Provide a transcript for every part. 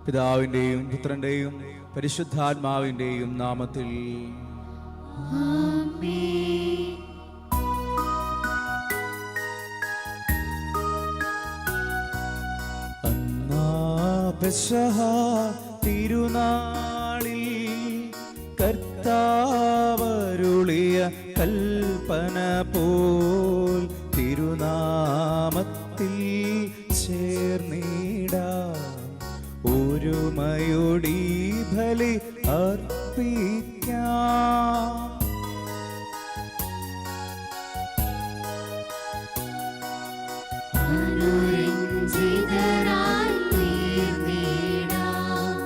പിതാവിന്റെയും പുത്രന്റെയും പരിശുദ്ധാത്മാവിന്റെയും നാമത്തിൽ ആമേൻ. അന്നാ പെസഹ തിരുനാളിൽ കർത്താവരുളിയ കൽപ്പന പോൽ തിരുനാമത്തിൽ ചേർന്നിടാം ഒരുമയോടി ബലി അർപ്പിക്കാം. അനുരഞ്ജിതരായി തീർന്നിടാം,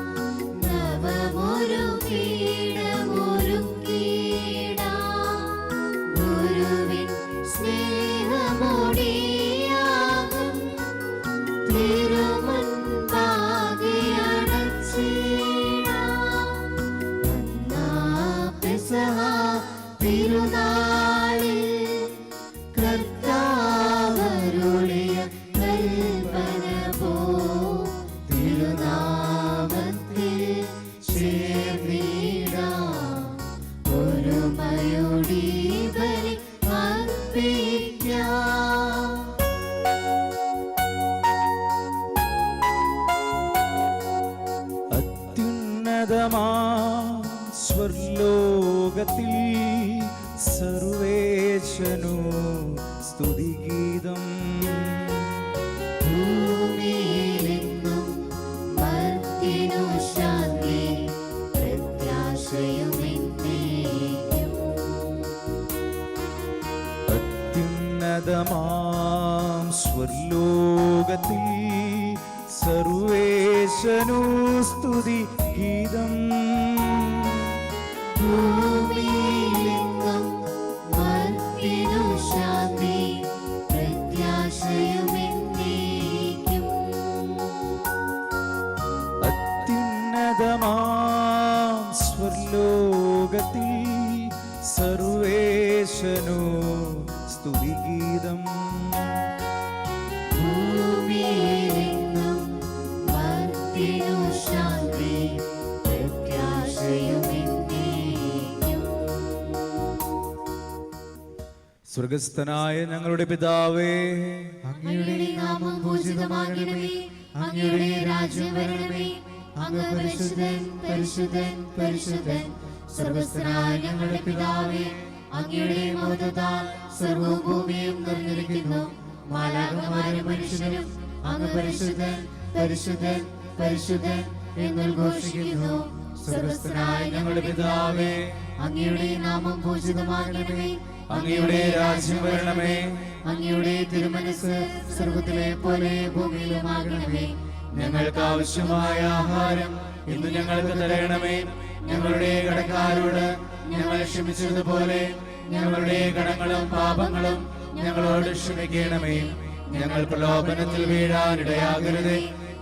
നവമൊരു പീഠമൊരുക്കിടാം. ഗുരുവിൻ സ്നേഹമൊടിയാകും തിരുമുൻപാകെ അടച്ചിടാം. അന്നാ പെസഹ തിരുനാളിൽ കർത്താവരുളിയ കൽപ്പന പോൽ തിരുനാമത്തിൽ ചേർന്നിടാം ഒരുമയോടി ബലി അർപ്പിക്കാം. അത്യുന്നതമാ സ്വർലോകത്തിൽ സർവേശനു സ്തുതിഗീതം. ഭൂമിയിലെങ്ങും മർത്യനു ശാന്തി പ്രത്യാശയുമെന്നേക്കും. അത്യുന്നതമാം സ്വർലോകത്തിൽ സർവേശനു സ്തുതിഗീതം. ഭൂമിയിലെങ്ങും മർത്യനു ശാന്തി പ്രത്യാശയുമെന്നേക്കും. അത്യുന്നതമാം സ്വർലോകത്തിൽ സർവേശനു സ്തുതിഗീതം. ഭൂമിയിലെങ്ങും മർത്യനു ശാന്തി പ്രത്യാശയുമെന്നേക്കും. സ്വർഗസ്ഥനായ ഞങ്ങളുടെ പിതാവേ, അങ്ങയുടെ നാമം പൂജിതമാകണമേ, അങ്ങയുടെ രാജ്യം വരണമേ, അങ്ങ് പരിശുദ്ധൻ പരിശുദ്ധൻ പരിശുദ്ധൻ. സർവ്വസ്ഥനായ ഞങ്ങളുടെ പിതാവേ, അങ്ങയുടെ മഹത്വത്താൽ സർവ്വവും ഭൂമിയും നിറഞ്ഞിരിക്കുന്നു. മാലാഖമാരും മനുഷ്യരും അങ്ങ് പരിശുദ്ധൻ പരിശുദ്ധൻ പരിശുദ്ധൻ എന്നുദ്ഘോഷിക്കുന്നു. സർവ്വസ്ഥനായ ഞങ്ങളുടെ പിതാവേ, അങ്ങയുടെ നാമം പൂജിതമാകണമേ, അങ്ങയുടെ രാജ്യം വരണമേ, അങ്ങയുടെ തിരുമനസ് സ്വർഗ്ഗത്തിലെ പോലെ ഭൂമിയിലുമാകണമേ. ഞങ്ങൾക്ക് ആവശ്യമായ ആഹാരം ഇന്ന് ഞങ്ങൾക്ക് തരണമേ. ഞങ്ങളുടെ കടക്കാരോട് ഞങ്ങൾ ക്ഷമിച്ചതുപോലെ ഞങ്ങളുടെ കടങ്ങളും പാപങ്ങളും ഞങ്ങളോട് ക്ഷമിക്കണമേ. ഞങ്ങൾ പ്രലോഭനത്തിൽ വീഴാനിടയാകരുതേ,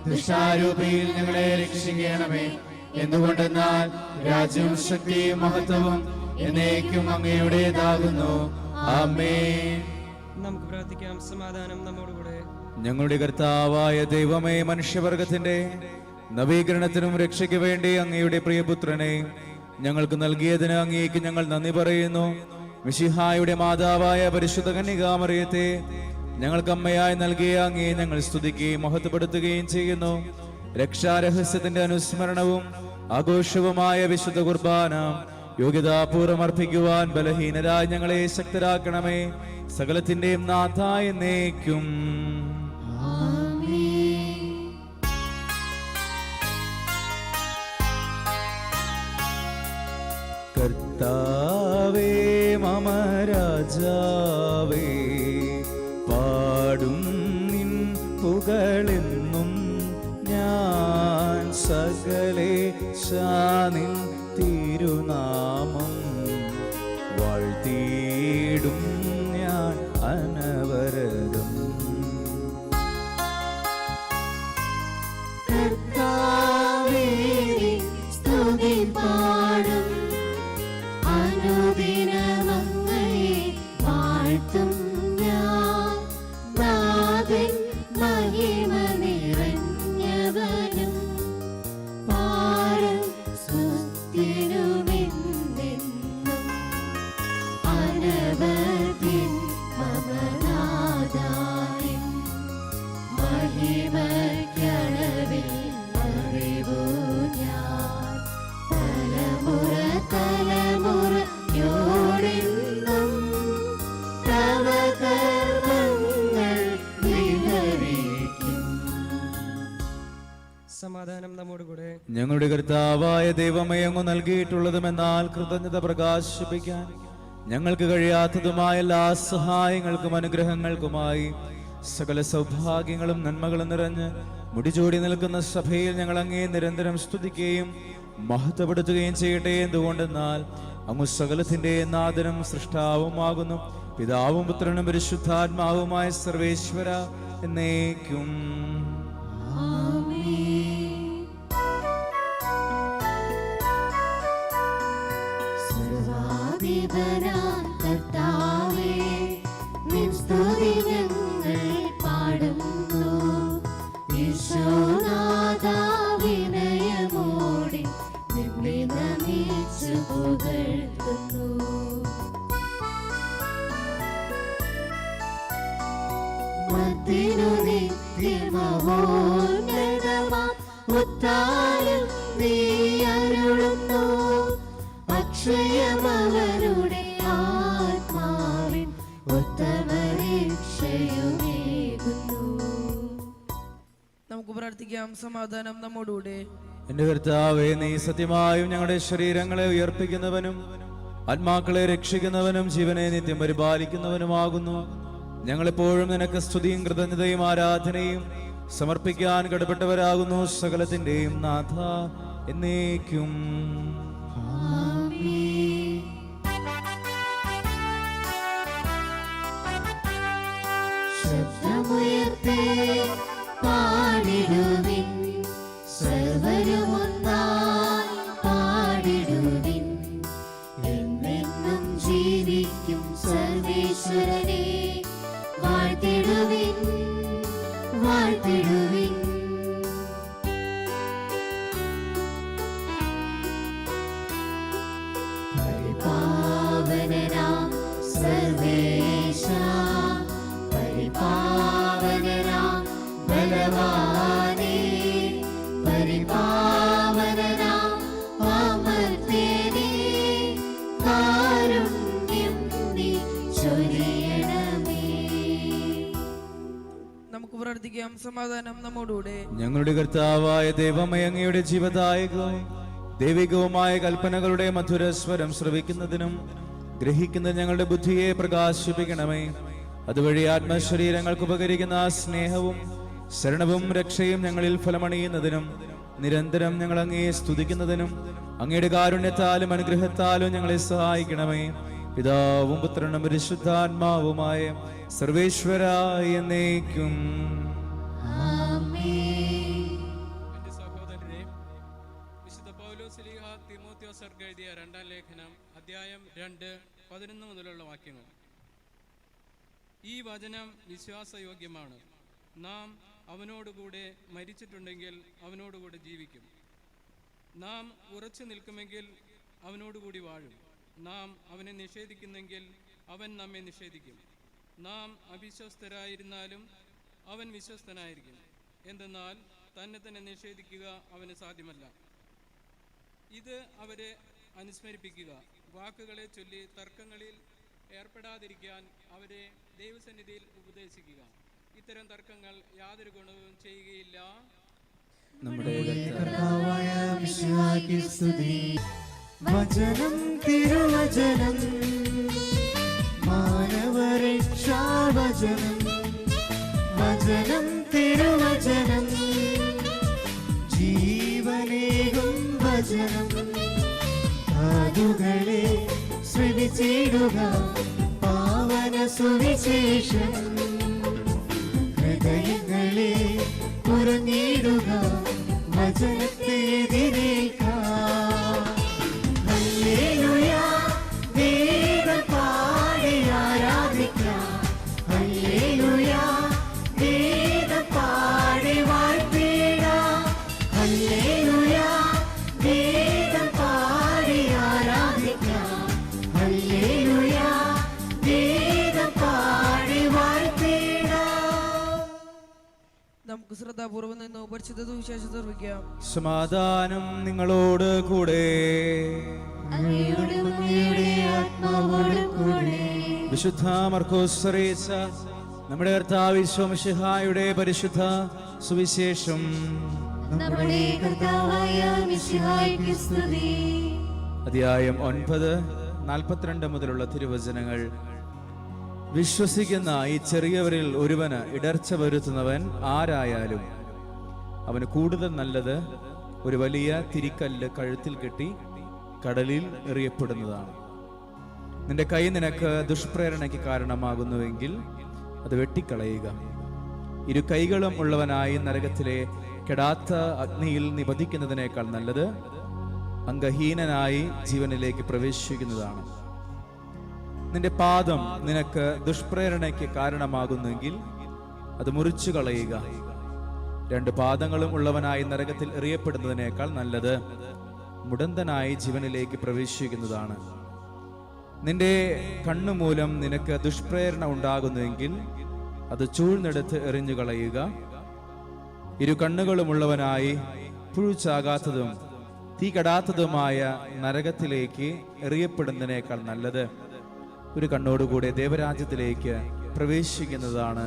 ദുഷ്ടാരൂപിയിൽ ഞങ്ങളെ രക്ഷിക്കണമേ. എന്തുകൊണ്ടെന്നാൽ രാജ്യവും ശക്തിയും മഹത്വവും എന്നേക്കും അങ്ങയുടേതാകുന്നു. ആമേൻ. നമുക്ക് പ്രാർത്ഥിക്കാം. സമാധാനം നമ്മോടുകൂടെ. ഞങ്ങളുടെ കർത്താവായ ദൈവമേ, മനുഷ്യവർഗത്തിന്റെ നവീകരണത്തിനും രക്ഷയ്ക്ക് വേണ്ടി അങ്ങയുടെ പ്രിയപുത്രനെ ഞങ്ങൾക്ക് നൽകിയതിന് അങ്ങേക്ക് ഞങ്ങൾ നന്ദി പറയുന്നു. മിശിഹായുടെ മാതാവായ പരിശുദ്ധ കന്യകാമറിയത്തെ ഞങ്ങൾക്ക് അമ്മയായി നൽകിയ അങ്ങയെ ഞങ്ങൾ സ്തുതിക്കുകയും മഹത്വപ്പെടുത്തുകയും ചെയ്യുന്നു. രക്ഷാരഹസ്യത്തിന്റെ അനുസ്മരണവും ആഘോഷവുമായ വിശുദ്ധ കുർബാന യോഗ്യതാപൂർവ്വം അർപ്പിക്കുവാൻ ബലഹീനരായി ഞങ്ങളെ ശക്തരാക്കണമേ. സകലത്തിന്റെയും നാഥായ എന്നേക്കും. കർത്താവേ മമ രാജാവേ, പാടും നിൻ പുകളെന്നും ഞാൻ. സകലേശാനിൻ തിരുനാമം വാഴ്ത്തിയിടും ഞാൻ അനവരതം. കർത്താവേ, സ്തുതി പാടും, അനുദിനം അങ്ങയെ വാഴ്ത്തും ഞാൻ. നാഥൻ മഹിമ നിറഞ്ഞവനും നമ്മോടുകൂടെ. ഞങ്ങളുടെ കർത്താവായ ദൈവമേ, അങ്ങ് നൽകിയിട്ടുള്ളതുമെന്നാൽ കൃതജ്ഞത പ്രകാശിപ്പിക്കാൻ ഞങ്ങൾക്ക് കഴിയാത്തതുമായ എല്ലാ സഹായങ്ങൾക്കും അനുഗ്രഹങ്ങൾക്കുമായി സകല സൗഭാഗ്യങ്ങളും നന്മകളും നിറഞ്ഞ് മുടിചൂടി നിൽക്കുന്ന സഭയിൽ ഞങ്ങൾ അങ്ങേ നിരന്തരം സ്തുതിക്കുകയും മഹത്വപ്പെടുത്തുകയും ചെയ്യട്ടെ. എന്തുകൊണ്ടെന്നാൽ അങ്ങ് സകലത്തിന്റെ നാഥനും സൃഷ്ടാവുമാകുന്നു. പിതാവും പുത്രനും പരിശുദ്ധാത്മാവുമായ സർവേശ്വര എന്നേക്കും. സർവാധിപനാം കർത്താവേ, നിൻ സ്തുതി ഞങ്ങൾ പാടുന്നു. ഈശോനാഥാ, വിനയമോടെ നിന്നെ നമിച്ചു പുകഴ്ത്തുന്നു. മത്തിനു നിത്യമഹോന്നതമാം ഉത്താനം നീ അരുളുന്നു. അക്ഷയമവരുടെ ആത്മാവിൻ ഉത്തമരക്ഷയുമേകുന്നു. നമുക്ക് പ്രാർത്ഥിക്കാം. സമാധാനം നമ്മോടുകൂടെ. എന്റെ കർത്താവേ, നീ സത്യമായും ഞങ്ങളുടെ ശരീരങ്ങളെ ഉയർപ്പിക്കുന്നവനും ആത്മാക്കളെ രക്ഷിക്കുന്നവനും ജീവനെ നിത്യം പരിപാലിക്കുന്നവനുമാകുന്നു. ഞങ്ങളെപ്പോഴും നിനക്ക് സ്തുതിയും കൃതജ്ഞതയും ആരാധനയും സമർപ്പിക്കാൻ കടപ്പെട്ടവരാകുന്നു. സകലത്തിന്റെയും നാഥ എന്നേക്കും. ശബ്ദമുയർത്തി പാടിടുവിൻ, സർവരുമൊന്നായി പാടിടുവിൻ. എന്നെന്നും ജീവിക്കും സർവേശ്വരനെ വാഴ്ത്തിടുവിൻ, വാഴ്ത്തിടുവിൻ. പരിപാവനനാം സർവേശ, പരിപാവനനാം ബലവാനേ, പരിപാവനനാം അമർത്യനേ, കാരുണ്യം നീ ചൊരിയണമേ. നമുക്ക് പ്രാർത്ഥിക്കാം. സമാധാനം നമ്മോടുകൂടെ. ഞങ്ങളുടെ കർത്താവായ ദൈവമേ, അങ്ങയുടെ ജീവദായകവും ദൈവികവുമായ കൽപ്പനകളുടെ മധുരസ്വരം ശ്രവിക്കുന്നതിനും ഗ്രഹിക്കുന്ന ഞങ്ങളുടെ ബുദ്ധിയെ പ്രകാശിപ്പിക്കണമേ. അതുവഴി ആത്മശരീരങ്ങൾക്ക് ഉപകരിക്കുന്ന സ്നേഹവും ശരണവും രക്ഷയും ഞങ്ങളിൽ ഫലമണിയുന്നതിനും നിരന്തരം ഞങ്ങൾ അങ്ങയെ സ്തുതിക്കുന്നതിനും അങ്ങയുടെ കാരുണ്യത്താലും അനുഗ്രഹത്താലും ഞങ്ങളെ സഹായിക്കണമേ. പിതാവും പുത്രനും പരിശുദ്ധാത്മാവുമായ സർവേശ്വരായ എന്നേക്കും. എന്റെ സഹോദരനെ, വിശുദ്ധ പൗലോസ്ലീഹ തീമോഥെയോസ്യർക്ക് എഴുതിയ 2-ാം ലേഖനം അധ്യായം 2:11 മുതലുള്ള വാക്യങ്ങൾ. ഈ വചനം വിശ്വാസയോഗ്യമാണ്. നാം അവനോടുകൂടെ മരിച്ചിട്ടുണ്ടെങ്കിൽ അവനോടുകൂടെ ജീവിക്കും. നാം ഉറച്ചു നിൽക്കുമെങ്കിൽ അവനോടുകൂടി വാഴും. നാം അവനെ നിഷേധിക്കുന്നെങ്കിൽ അവൻ നമ്മെ നിഷേധിക്കും. നാം അവിശ്വസ്തരായിരുന്നാലും അവൻ വിശ്വസ്തനായിരിക്കും. എന്തെന്നാൽ തന്നെ തന്നെ നിഷേധിക്കുക അവന് സാധ്യമല്ല. ഇത് അവരെ അനുസ്മരിപ്പിക്കുക. വാക്കുകളെ ചൊല്ലി തർക്കങ്ങളിൽ ഏർപ്പെടാതിരിക്കാൻ അവരെ ദൈവസന്നിധിയിൽ ഉപദേശിക്കുക. ഇത്തരം തർക്കങ്ങൾ യാതൊരു ഗുണവും ചെയ്യുകയില്ല. നമ്മുടെ കർത്താവായ മിശിഹായ്ക്ക് സ്തുതി. വചനം തിരുവചനം, മാനവരക്ഷാവചനം. വചനം തിരുവചനം, ജീവനേകും വചനം. കാതുകളെ ശ്രവിച്ചിടുക പാവന സുവിശേഷം. ഹൃദയങ്ങളെ തുറന്നിടുക വചനത്തെ എതിരേൽക്കാം. ഹല്ലേലൂയ, വേദം പാടി ആരാധിക്കാം. ഹല്ലേലൂയ, വേദം പാടി വാഴ്ത്തിടാം. ഹല്ലേലൂയ, വേദം പാടി ആരാധിക്കാം. ഹല്ലേലൂയ, വേദം പാടി വാഴ്ത്തിടാം. നമുക്ക് ശ്രദ്ധാപൂർവം നിന്ന് പരിശുദ്ധ സുവിശേഷം ശ്രവിക്കാം. സമാധാനം നിങ്ങളോട് കൂടെ. അങ്ങയോടും അങ്ങയുടെ ആത്മാവോടും കൂടെ. വിശുദ്ധ മർക്കോസ് അറിയിച്ച നമ്മുടെ കർത്താവ് ഈശോ മിശിഹായുടെ പരിശുദ്ധ സുവിശേഷം. നമ്മുടെ കർത്താവായ മിശിഹായ്ക്ക് സ്തുതി. അധ്യായം 9, 42 മുതലുള്ള തിരുവചനങ്ങൾ. വിശ്വസിക്കുന്ന ഈ ചെറിയവരിൽ ഒരുവന് ഇടർച്ച വരുത്തുന്നവൻ ആരായാലും അവന് കൂടുതൽ നല്ലത് ഒരു വലിയ തിരിക്കല്ല് കഴുത്തിൽ കെട്ടി കടലിൽ എറിയപ്പെടുന്നതാണ്. നിന്റെ കൈ നിനക്ക് ദുഷ്പ്രേരണയ്ക്ക് കാരണമാകുന്നുവെങ്കിൽ അത് വെട്ടിക്കളയുക. ഇരു കൈകളും ഉള്ളവനായി നരകത്തിലെ കെടാത്ത അഗ്നിയിൽ നിപതിക്കുന്നതിനേക്കാൾ നല്ലത് അംഗഹീനനായി ജീവനിലേക്ക് പ്രവേശിക്കുന്നതാണ്. നിന്റെ പാദം നിനക്ക് ദുഷ്പ്രേരണയ്ക്ക് കാരണമാകുന്നെങ്കിൽ അത് മുറിച്ചു കളയുക. 2 പാദങ്ങളും ഉള്ളവനായി നരകത്തിൽ എറിയപ്പെടുന്നതിനേക്കാൾ നല്ലത് മുടന്തനായി ജീവനിലേക്ക് പ്രവേശിക്കുന്നതാണ്. നിന്റെ കണ്ണുമൂലം നിനക്ക് ദുഷ്പ്രേരണ ഉണ്ടാകുന്നുവെങ്കിൽ അത് ചൂഴ്ന്നെടുത്ത് എറിഞ്ഞു കളയുക. 2 കണ്ണുകളുമുള്ളവനായി പുഴുച്ചാകാത്തതും തീ കെടാത്തതുമായ നരകത്തിലേക്ക് എറിയപ്പെടുന്നതിനേക്കാൾ നല്ലത് ഒരു കണ്ണോടുകൂടെ ദേവരാജ്യത്തിലേക്ക് പ്രവേശിക്കുന്നതാണ്.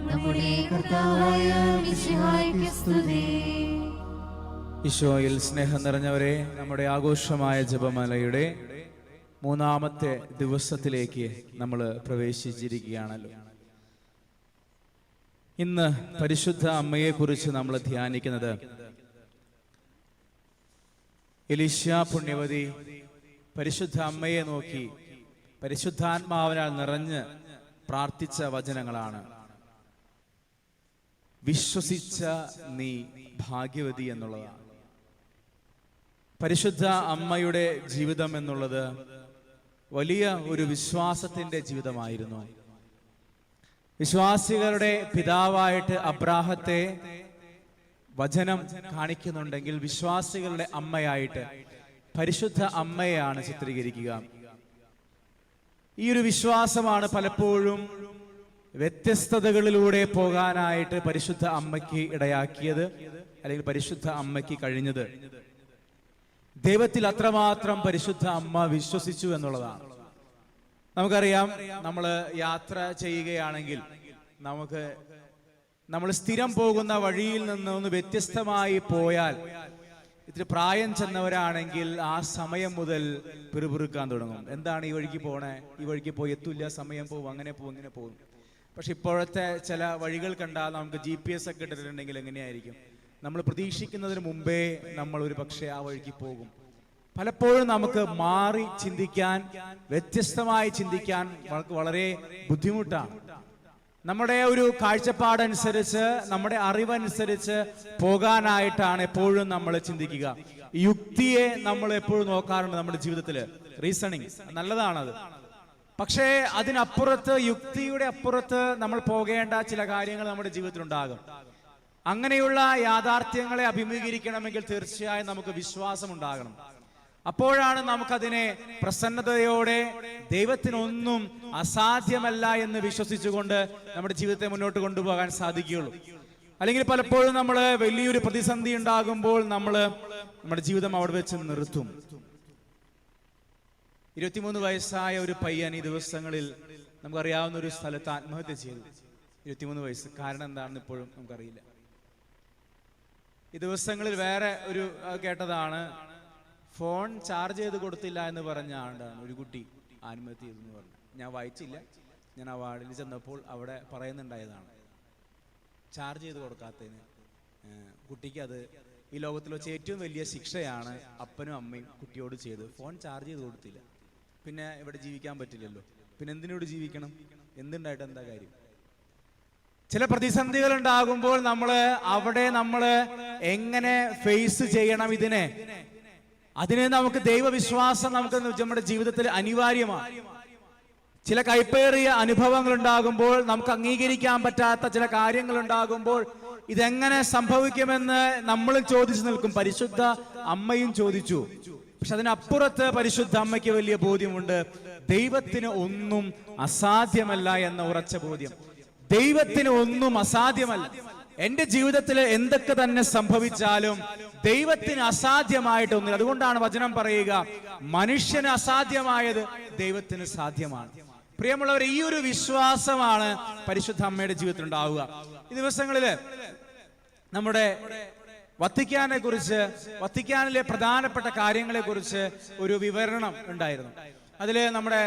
നമ്മുടെ കർത്താവായ മിശിഹായ്ക്ക് സ്തുതി. ഈശോയിൽ സ്നേഹം നിറഞ്ഞവരെ, നമ്മുടെ ആഘോഷമായ ജപമാലയുടെ 3-ാമത്തെ ദിവസത്തിലേക്ക് നമ്മൾ പ്രവേശിച്ചിരിക്കുകയാണല്ലോ. ഇന്ന് പരിശുദ്ധ അമ്മയെ കുറിച്ച് നമ്മൾ ധ്യാനിക്കുന്നത് എലീശാ പുണ്യവതി പരിശുദ്ധ അമ്മയെ നോക്കി പരിശുദ്ധാത്മാവിനാൽ നിറഞ്ഞ് പ്രാർത്ഥിച്ച വചനങ്ങളാണ്. വിശ്വസിച്ച നീ ഭാഗ്യവതി എന്നുള്ളതാണ്. പരിശുദ്ധ അമ്മയുടെ ജീവിതം എന്നുള്ളത് വലിയ ഒരു വിശ്വാസത്തിന്റെ ജീവിതമായിരുന്നു. വിശ്വാസികളുടെ പിതാവായിട്ട് അബ്രാഹത്തെ വചനം കാണിക്കുന്നുണ്ടെങ്കിൽ വിശ്വാസികളുടെ അമ്മയായിട്ട് പരിശുദ്ധ അമ്മയെയാണ് ചിത്രീകരിക്കുക. ഈ ഒരു വിശ്വാസമാണ് പലപ്പോഴും വ്യത്യസ്തതകളിലൂടെ പോകാനായിട്ട് പരിശുദ്ധ അമ്മയ്ക്ക് ഇടയാക്കിയത്, അല്ലെങ്കിൽ പരിശുദ്ധ അമ്മയ്ക്ക് കഴിഞ്ഞത്. ദൈവത്തിൽ അത്രമാത്രം പരിശുദ്ധ അമ്മ വിശ്വസിച്ചു എന്നുള്ളതാണ്. നമുക്കറിയാം, നമ്മൾ യാത്ര ചെയ്യുകയാണെങ്കിൽ നമ്മൾ സ്ഥിരം പോകുന്ന വഴിയിൽ നിന്ന് ഒന്ന് വ്യത്യസ്തമായി പോയാൽ, ഇത്തിരി പ്രായം ചെന്നവരാണെങ്കിൽ ആ സമയം മുതൽ പിറുപിറുക്കാൻ തുടങ്ങും. എന്താണ് ഈ വഴിക്ക് പോണേ, ഈ വഴിക്ക് പോയി എത്തൂല്ല, സമയം പോകും, അങ്ങനെ പോകും, ഇങ്ങനെ പോകും. പക്ഷെ ഇപ്പോഴത്തെ ചില വഴികൾ കണ്ടാൽ നമുക്ക് GPS ഒക്കെ ഇട്ടിട്ടുണ്ടെങ്കിൽ എങ്ങനെയായിരിക്കും, നമ്മൾ പ്രതീക്ഷിക്കുന്നതിന് മുമ്പേ നമ്മൾ ഒരു പക്ഷേ ആ വഴിക്ക് പോകും. പലപ്പോഴും നമുക്ക് മാറി ചിന്തിക്കാൻ, വ്യത്യസ്തമായി ചിന്തിക്കാൻ നമുക്ക് വളരെ ബുദ്ധിമുട്ടാണ്. നമ്മുടെ ഒരു കാഴ്ചപ്പാടനുസരിച്ച്, നമ്മുടെ അറിവനുസരിച്ച് പോകാനായിട്ടാണ് എപ്പോഴും നമ്മൾ ചിന്തിക്കുക. യുക്തിയെ നമ്മൾ എപ്പോഴും നോക്കാറുണ്ട് നമ്മുടെ ജീവിതത്തിൽ. റീസണിങ് നല്ലതാണത്. പക്ഷേ അതിനപ്പുറത്ത്, യുക്തിയുടെ അപ്പുറത്ത് നമ്മൾ പോകേണ്ട ചില കാര്യങ്ങൾ നമ്മുടെ ജീവിതത്തിൽ ഉണ്ടാകും. അങ്ങനെയുള്ള യാഥാർത്ഥ്യങ്ങളെ അഭിമുഖീകരിക്കണമെങ്കിൽ തീർച്ചയായും നമുക്ക് വിശ്വാസം ഉണ്ടാകണം. അപ്പോഴാണ് നമുക്കതിനെ പ്രസന്നതയോടെ ദൈവത്തിനൊന്നും അസാധ്യമല്ല എന്ന് വിശ്വസിച്ചുകൊണ്ട് നമ്മുടെ ജീവിതത്തെ മുന്നോട്ട് കൊണ്ടുപോകാൻ സാധിക്കുകയുള്ളൂ. അല്ലെങ്കിൽ പലപ്പോഴും നമ്മൾ വലിയൊരു പ്രതിസന്ധി ഉണ്ടാകുമ്പോൾ നമ്മുടെ ജീവിതം അവിടെ വെച്ച് നിർത്തും. 23 വയസ്സായ ഒരു പയ്യൻ ഈ ദിവസങ്ങളിൽ നമുക്കറിയാവുന്ന ഒരു സ്ഥലത്ത് ആത്മഹത്യ ചെയ്തു. 23 വയസ്സ്. കാരണം എന്താണെന്ന് ഇപ്പോഴും നമുക്കറിയില്ല. ഈ ദിവസങ്ങളിൽ വേറെ ഒരു കേട്ടതാണ്, ഫോൺ ചാർജ് ചെയ്ത് കൊടുത്തില്ല എന്ന് പറഞ്ഞ ആണ്ടാണ് ഒരു കുട്ടി ആത്മഹത്യ ചെയ്തെന്ന് പറഞ്ഞു. ഞാൻ വായിച്ചില്ല, ഞാൻ ആ വാർഡിൽ ചെന്നപ്പോൾ അവിടെ പറയുന്നുണ്ടായതാണ്. ചാർജ് ചെയ്ത് കൊടുക്കാത്തതിന് കുട്ടിക്ക് അത് ഈ ലോകത്തിൽ വെച്ച് ഏറ്റവും വലിയ ശിക്ഷയാണ് അപ്പനും അമ്മയും കുട്ടിയോട് ചെയ്ത്. ഫോൺ ചാർജ് ചെയ്ത് കൊടുത്തില്ല, പിന്നെ ഇവിടെ ജീവിക്കാൻ പറ്റില്ലല്ലോ, പിന്നെ എന്തിനോട് ജീവിക്കണം, എന്തുണ്ടായിട്ട് എന്താ കാര്യം. ചില പ്രതിസന്ധികൾ ഉണ്ടാകുമ്പോൾ അവിടെ നമ്മൾ എങ്ങനെ ഫേസ് ചെയ്യണം അതിന് നമുക്ക് ദൈവവിശ്വാസം നമ്മുടെ ജീവിതത്തിൽ അനിവാര്യമാണ്. ചില കൈപ്പേറിയ അനുഭവങ്ങൾ ഉണ്ടാകുമ്പോൾ, നമുക്ക് അംഗീകരിക്കാൻ പറ്റാത്ത ചില കാര്യങ്ങൾ ഉണ്ടാകുമ്പോൾ ഇതെങ്ങനെ സംഭവിക്കുമെന്ന് നമ്മൾ ചോദിച്ചു നിൽക്കും. പരിശുദ്ധ അമ്മയും ചോദിച്ചു. പക്ഷെ അതിനപ്പുറത്ത് പരിശുദ്ധ അമ്മയ്ക്ക് വലിയ ബോധ്യമുണ്ട്. ദൈവത്തിന് ഒന്നും അസാധ്യമല്ല എന്ന ഉറച്ച ബോധ്യം. ദൈവത്തിന് ഒന്നും അസാധ്യമല്ല. എന്റെ ജീവിതത്തിൽ എന്തൊക്കെ തന്നെ സംഭവിച്ചാലും ദൈവത്തിന് അസാധ്യമായിട്ടൊന്നുമില്ല. അതുകൊണ്ടാണ് വചനം പറയുക, മനുഷ്യന് അസാധ്യമായത് ദൈവത്തിന് സാധ്യമാണ്. പ്രിയമുള്ളവരെ, ഈ ഒരു വിശ്വാസമാണ് പരിശുദ്ധ അമ്മയുടെ ജീവിതത്തിൽ ഉണ്ടാവുക. ഈ ദിവസങ്ങളില് നമ്മുടെ വത്തിക്കാനെ കുറിച്ച്, വത്തിക്കാനിലെ പ്രധാനപ്പെട്ട കാര്യങ്ങളെ കുറിച്ച് ഒരു വിവരണം ഉണ്ടായിരുന്നു. അതിൽ നമ്മുടെ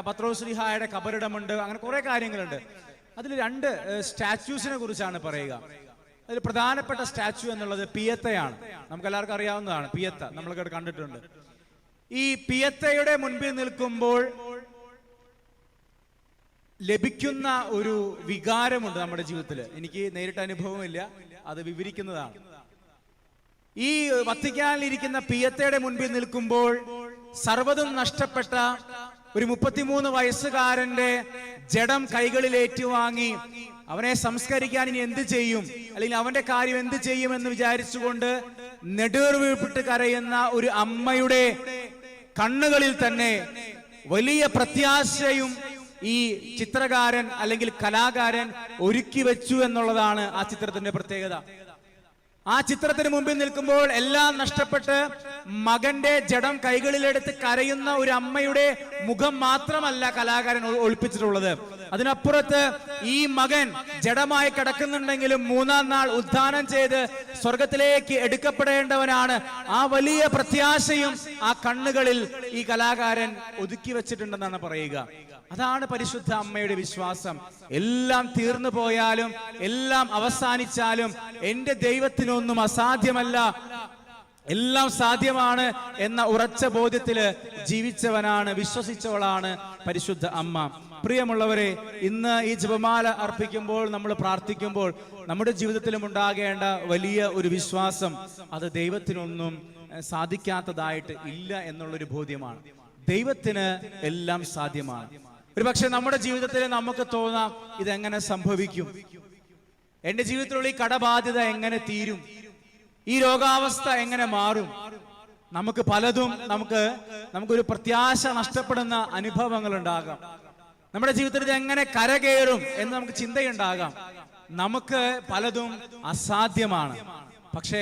പത്രോസ്ലീഹായുടെ കബറിടമുണ്ട്, അങ്ങനെ കുറെ കാര്യങ്ങളുണ്ട്. അതിൽ 2 സ്റ്റാച്യൂസിനെ കുറിച്ചാണ് പറയുക. അതിൽ പ്രധാനപ്പെട്ട സ്റ്റാച്യു എന്നുള്ളത് പിയത്തയാണ്. നമുക്ക് എല്ലാവർക്കും അറിയാവുന്നതാണ് പിയത്ത, നമ്മളൊക്കെ കണ്ടിട്ടുണ്ട്. ഈ പിയത്തയുടെ മുൻപിൽ നിൽക്കുമ്പോൾ ലഭിക്കുന്ന ഒരു വികാരമുണ്ട് നമ്മുടെ ജീവിതത്തിൽ. എനിക്ക് നേരിട്ട് അനുഭവമില്ല, അത് വിവരിക്കുന്നതാണ്. ഈ വത്തിക്കാനിൽ ഇരിക്കുന്ന പിയത്തയുടെ മുൻപിൽ നിൽക്കുമ്പോൾ സർവ്വതും നഷ്ടപ്പെട്ട ഒരു 33 വയസ്സുകാരന്റെ ജഡം കൈകളിൽ ഏറ്റുവാങ്ങി അവനെ സംസ്കരിക്കാൻ ഇനി എന്ത് ചെയ്യും, അല്ലെങ്കിൽ അവന്റെ കാര്യം എന്ത് ചെയ്യും എന്ന് വിചാരിച്ചുകൊണ്ട് നെടുവീർപ്പിട്ട് കരയുന്ന ഒരു അമ്മയുടെ കണ്ണുകളിൽ തന്നെ വലിയ പ്രത്യാശയും ഈ ചിത്രകാരൻ അല്ലെങ്കിൽ കലാകാരൻ ഒരുക്കി വെച്ചു എന്നുള്ളതാണ് ആ ചിത്രത്തിന്റെ പ്രത്യേകത. ആ ചിത്രത്തിന് മുമ്പിൽ നിൽക്കുമ്പോൾ എല്ലാം നഷ്ടപ്പെട്ട് മകന്റെ ജഡം കൈകളിലെടുത്ത് കരയുന്ന ഒരു അമ്മയുടെ മുഖം മാത്രമല്ല കലാകാരൻ ഒളിപ്പിച്ചിട്ടുള്ളത്. അതിനപ്പുറത്ത് ഈ മകൻ ജഡമായി കിടക്കുന്നുണ്ടെങ്കിലും 3-ാം നാൾ ഉദ്ധാനം ചെയ്ത് സ്വർഗത്തിലേക്ക് എടുക്കപ്പെടേണ്ടവനാണ്. ആ വലിയ പ്രത്യാശയും ആ കണ്ണുകളിൽ ഈ കലാകാരൻ ഒതുക്കി വെച്ചിട്ടുണ്ടെന്നാണ് പറയുക. അതാണ് പരിശുദ്ധ അമ്മയുടെ വിശ്വാസം. എല്ലാം തീർന്നു പോയാലും, എല്ലാം അവസാനിച്ചാലും എന്റെ ദൈവത്തിനൊന്നും അസാധ്യമല്ല, എല്ലാം സാധ്യമാണ് എന്ന ഉറച്ച ബോധ്യത്തില് ജീവിച്ചവനാണ്, വിശ്വസിച്ചവളാണ് പരിശുദ്ധ അമ്മ. പ്രിയമുള്ളവരെ, ഇന്ന് ഈ ജപമാല അർപ്പിക്കുമ്പോൾ, നമ്മൾ പ്രാർത്ഥിക്കുമ്പോൾ നമ്മുടെ ജീവിതത്തിലും ഉണ്ടാകേണ്ട വലിയ ഒരു വിശ്വാസം, അത് ദൈവത്തിനൊന്നും സാധിക്കാത്തതായിട്ട് ഇല്ല എന്നുള്ളൊരു ബോധ്യമാണ്. ദൈവത്തിന് എല്ലാം സാധ്യമാണ്. ഒരു പക്ഷെ നമ്മുടെ ജീവിതത്തിൽ നമുക്ക് തോന്നാം, ഇതെങ്ങനെ സംഭവിക്കും, എന്റെ ജീവിതത്തിലുള്ള ഈ കടബാധ്യത എങ്ങനെ തീരും, ഈ രോഗാവസ്ഥ എങ്ങനെ മാറും. നമുക്ക് പലതും നമുക്കൊരു പ്രത്യാശ നഷ്ടപ്പെടുന്ന അനുഭവങ്ങൾ ഉണ്ടാകാം. നമ്മുടെ ജീവിതത്തിൽ എങ്ങനെ കരകയറും എന്ന് നമുക്ക് ചിന്തയുണ്ടാകാം. നമുക്ക് പലതും അസാധ്യമാണ്. പക്ഷേ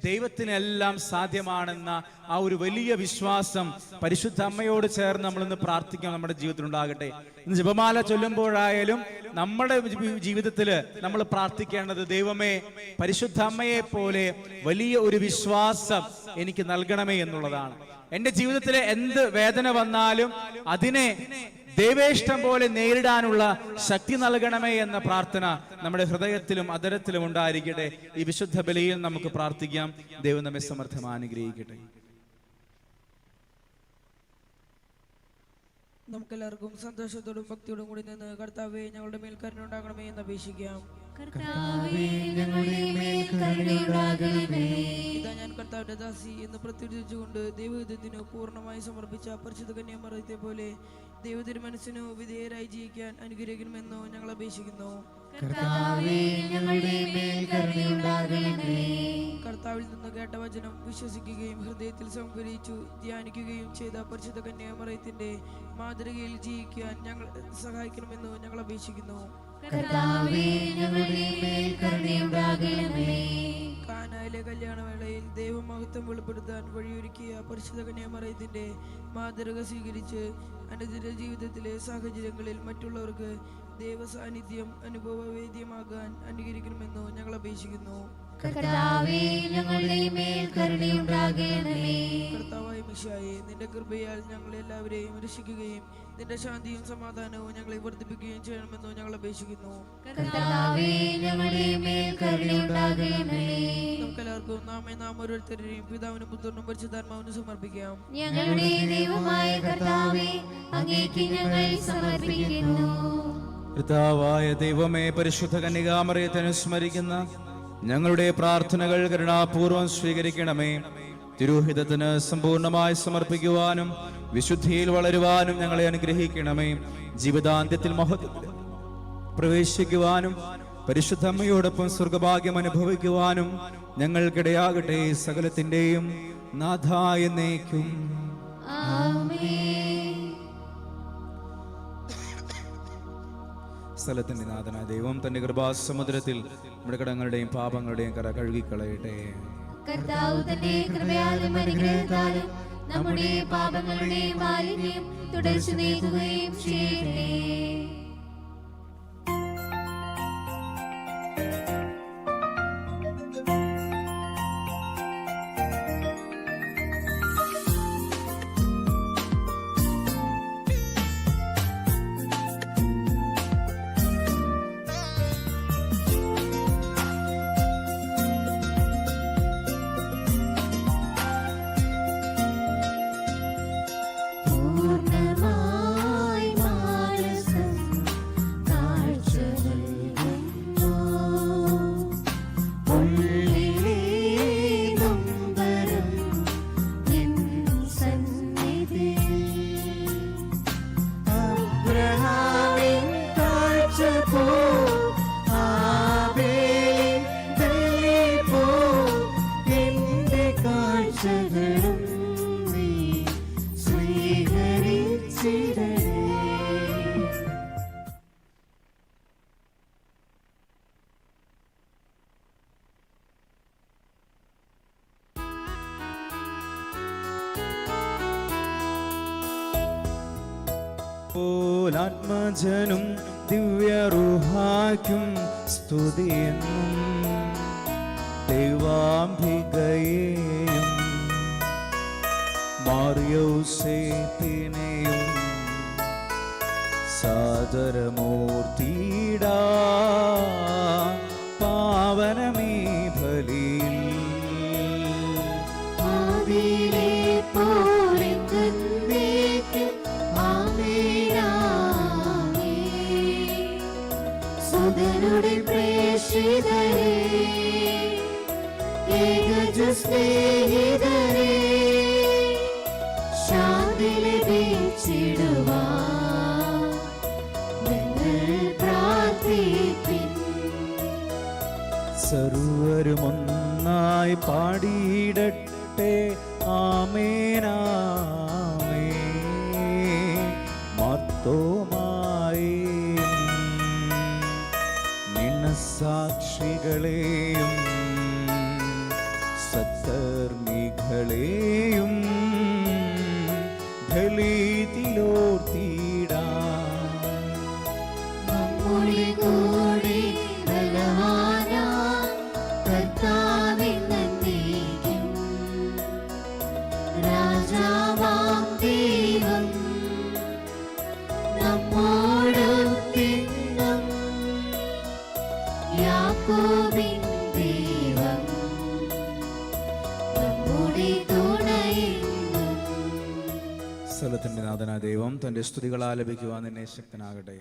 ദൈവത്തിനെല്ലാം സാധ്യമാണെന്ന ആ ഒരു വലിയ വിശ്വാസം പരിശുദ്ധ അമ്മയോട് ചേർന്ന് നമ്മളിന്ന് പ്രാർത്ഥിക്കാം, നമ്മുടെ ജീവിതത്തിൽ ഉണ്ടാകട്ടെ. ഇന്ന് ജപമാല ചൊല്ലുമ്പോഴായാലും നമ്മുടെ ജീവിതത്തിൽ നമ്മൾ പ്രാർത്ഥിക്കേണ്ടത്, ദൈവമേ, പരിശുദ്ധ അമ്മയെ പോലെ വലിയ ഒരു വിശ്വാസം എനിക്ക് നൽകണമേ എന്നുള്ളതാണ്. എന്റെ ജീവിതത്തിലെ എന്ത് വേദന വന്നാലും അതിനെ ദൈവേഷ്ടം പോലെ നേരിടാനുള്ള ശക്തി നൽകണമേ എന്ന പ്രാർത്ഥന നമ്മുടെ ഹൃദയത്തിലും അധരത്തിലും ഉണ്ടായിരിക്കട്ടെ. ഈ വിശുദ്ധ ബലിയിൽ നമുക്ക് പ്രാർത്ഥിക്കാം. ദൈവം നമ്മെ സമർത്ഥമായി അനുഗ്രഹിക്കട്ടെ. നമുക്കെല്ലാവർക്കും സന്തോഷത്തോടും ഭക്തിയോടും കൂടി നിന്ന് കർത്താവേ, ഞങ്ങളുടെ മേൽ കരുണയുണ്ടാകണമേ എന്ന് അപേക്ഷിക്കാം. കർത്താവേ, ഞങ്ങളുടെ മേൽ കരുണയുണ്ടാകണമേ. ഇതാ ഞാൻ കർത്താവിന്റെ ദാസി എന്ന് പ്രത്യുദ്ധരിച്ചുകൊണ്ട് ദൈവഹിതത്തിനു പൂർണ്ണമായി സമർപ്പിച്ച പരിശുദ്ധ കന്യാമറിയത്തെ പോലെ ദൈവത്തിന്റെ മനസ്സിനു വിധേയരായി ജീവിക്കാൻ അനുഗ്രഹിക്കണമെന്നോ ഞങ്ങൾ അപേക്ഷിക്കുന്നു. കർത്താവേ, ഞങ്ങളുടെ മേൽ കരുണയുണ്ടാകണമേ. കർത്താവിൽ നിന്ന് കേട്ട വചനം വിശ്വസിക്കുകയും ഹൃദയത്തിൽ സംഭരിച്ചു ധ്യാനിക്കുകയും ചെയ്ത പരിശുദ്ധ കന്യാമറിയത്തിന്റെ മാതൃകയിൽ ജീവിക്കാൻ ഞങ്ങൾ സഹായിക്കണമെന്നോ ഞങ്ങൾ അപേക്ഷിക്കുന്നു. കർത്താവേ, ഞങ്ങളുടെ മേൽ കരുണയുണ്ടാകണമേ. കാനായിലെ കല്യാണവേളയിൽ ദൈവമഹത്വം വെളിപ്പെടുത്താൻ വഴിയൊരുക്കിയ പരിശുദ്ധ കന്യാമറിയത്തിന്റെ മാതൃക സ്വീകരിച്ച് അനുദിന ജീവിതത്തിലെ സാഹചര്യങ്ങളിൽ മറ്റുള്ളവർക്ക് ദൈവസാന്നിധ്യം അനുഭവവേദ്യമാകാൻ അനുകരിക്കണമെന്നോ ഞങ്ങൾ അപേക്ഷിക്കുന്നു. കർത്താവേ, ഞങ്ങളുടെ മേൽ കരുണയുണ്ടാകണമേ. കർത്താവായ മിശിഹായേ, നിന്റെ കൃപയാൽ ഞങ്ങളെ എല്ലാവരെയും രക്ഷിക്കുകയും നിന്റെ ശാന്തിയും സമാധാനവും ഞങ്ങളെ വർദ്ധിപ്പിക്കുകയും ചെയ്യണമെന്നോ ഞങ്ങൾ അപേക്ഷിക്കുന്നു. കർത്താവേ, ഞങ്ങളുടെ മേൽ കരുണയുണ്ടാകണമേ. നമുക്കെല്ലാവർക്കും നാം ഓരോരുത്തരെയും പിതാവിനും പുത്രനും പരിശുദ്ധാത്മാവിനും സമർപ്പിക്കാം. ഞങ്ങളുടെ ദൈവമായ കർത്താവേ, അങ്ങേക്ക് ഞങ്ങൾ സമർപ്പിക്കുന്നു. കർത്താവായ ദൈവമേ, പരിശുദ്ധ കന്യകാമറിയത്തെ അനുസ്മരിക്കുന്ന ഞങ്ങളുടെ പ്രാർത്ഥനകൾ കരുണാപൂർവം സ്വീകരിക്കണമേ. തിരുഹിതത്തിന് സമ്പൂർണമായി സമർപ്പിക്കുവാനും വിശുദ്ധിയിൽ വളരുവാനും ഞങ്ങളെ അനുഗ്രഹിക്കണമേ. ജീവിതാന്ത്യത്തിൽ മഹത്വത്തിൽ പ്രവേശിക്കുവാനും പരിശുദ്ധ അമ്മയോടൊപ്പം സ്വർഗഭാഗ്യം അനുഭവിക്കുവാനും ഞങ്ങൾക്കിടയാകട്ടെ. സകലത്തിന്റെയും നാഥായ എന്നേക്കും ആമേൻ. സ്ഥലത്തിന്റെ നാഥനായ ദൈവം തന്റെ കൃപാസമുദ്രത്തിൽ നമ്മുടെ കടങ്ങളുടെയും പാപങ്ങളുടെയും കര കഴുകിക്കളയട്ടെ. കർത്താവ് തന്റെ കൃപയാലും അനുഗ്രഹത്താലും നമ്മുടെ പാപങ്ങളുടെ മാലിന്യം തുടച്ചു നീക്കുകയും ചെയ്യട്ടെ. അപേക്ഷകളും നീ സ്വീകരിച്ചിടണേ. ആത്മജനും ദിവ്യറുഹായ്ക്കും സ്തുതിയെന്നും ദൈവാംബികയെയും മാറിയോസേപ്പിനെയും സാദരമൂർത്തിയിടാ പാവനമീ ബലിയിൽ. ആദിയിലെ പോലെ എന്നേക്കും ആമേനാമേ. സുതനുടെ പ്രേഷിതരേ, ഏകജ സ്നേഹിതരേ, ശാന്തി ലഭിച്ചിടുവാൻ നിങ്ങൾ പ്രാർത്ഥിപ്പിൻ. സർവരുമൊന്നായി പാടിയിടട്ടെ ആമേനാമേ. മാർത്തോമായേയും നിണസാക്ഷികളെയും സത്കർമ്മികളെയും ബലിയിലോർത്തിടാം. നമ്മുടെ കൂടെ ബലവാനാം കർത്താവെന്നേക്കും, രാജാവാം ദൈവം നമ്മോടൊത്തെന്നും, യാക്കോബിൻ ദൈവം നമ്മുടെ തുണയെന്നും. സ്ഥലത്തിന്റെ നാഥനായ ദൈവം തന്റെ സ്തുതികൾ ആലപിക്കുവാൻ നിന്നെ ശക്തനാകട്ടെ.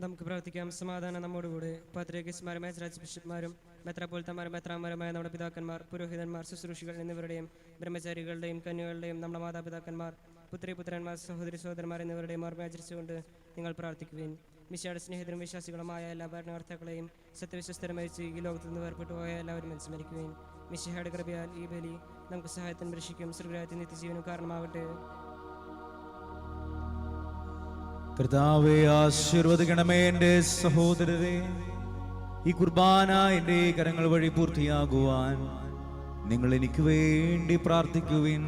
നമുക്ക് പ്രാർത്ഥിക്കാം. സമാധാനം നമ്മോടുകൂടെ. പാത്രികേസ്മാരും മേജരാജ് ബിഷപ്പ്മാരും മെത്രാപ്പോലിത്തമാരും മെത്രാന്മാരുമായ നമ്മുടെ പിതാക്കന്മാർ, പുരോഹിതന്മാർ, ശുശ്രൂഷികൾ എന്നിവരുടെയും ബ്രഹ്മചാരികളുടെയും കന്യകളുടെയും നമ്മുടെ മാതാപിതാക്കന്മാർ, പുത്രിപുത്രന്മാർ, സഹോദരി സഹോദരന്മാർ എന്നിവരുടെയും ഓർമ്മ ആചരിച്ചുകൊണ്ട് നിങ്ങൾ പ്രാർത്ഥിക്കുവേൻ. മിശിഹായുടെ സ്നേഹിതരും വിശ്വാസികളുമായ എല്ലാ ഭരണകർത്താക്കളെയും സത്യവിശ്വസ്തരെ മരിച്ച് ഈ ലോകത്തു നിന്ന് വേർപെട്ടു പോയ എല്ലാവരും സ്മരിക്കുവേൻ. മിശിഹായുടെ കൃപയാൽ ഈ ബലി നമുക്ക് സഹായത്തിന് രക്ഷിക്കും സ്വർഗ്ഗരാജ്യത്തിൽ നിത്യജീവനും കാരണമാവട്ടെ. കർത്താവേ, ആശീർവദിക്കണമേ എൻ്റെ സഹോദരരെ. ഈ കുർബാന എൻ്റെ കരങ്ങൾ വഴി പൂർത്തിയാകുവാൻ നിങ്ങൾ എനിക്ക് വേണ്ടി പ്രാർത്ഥിക്കുവിൻ.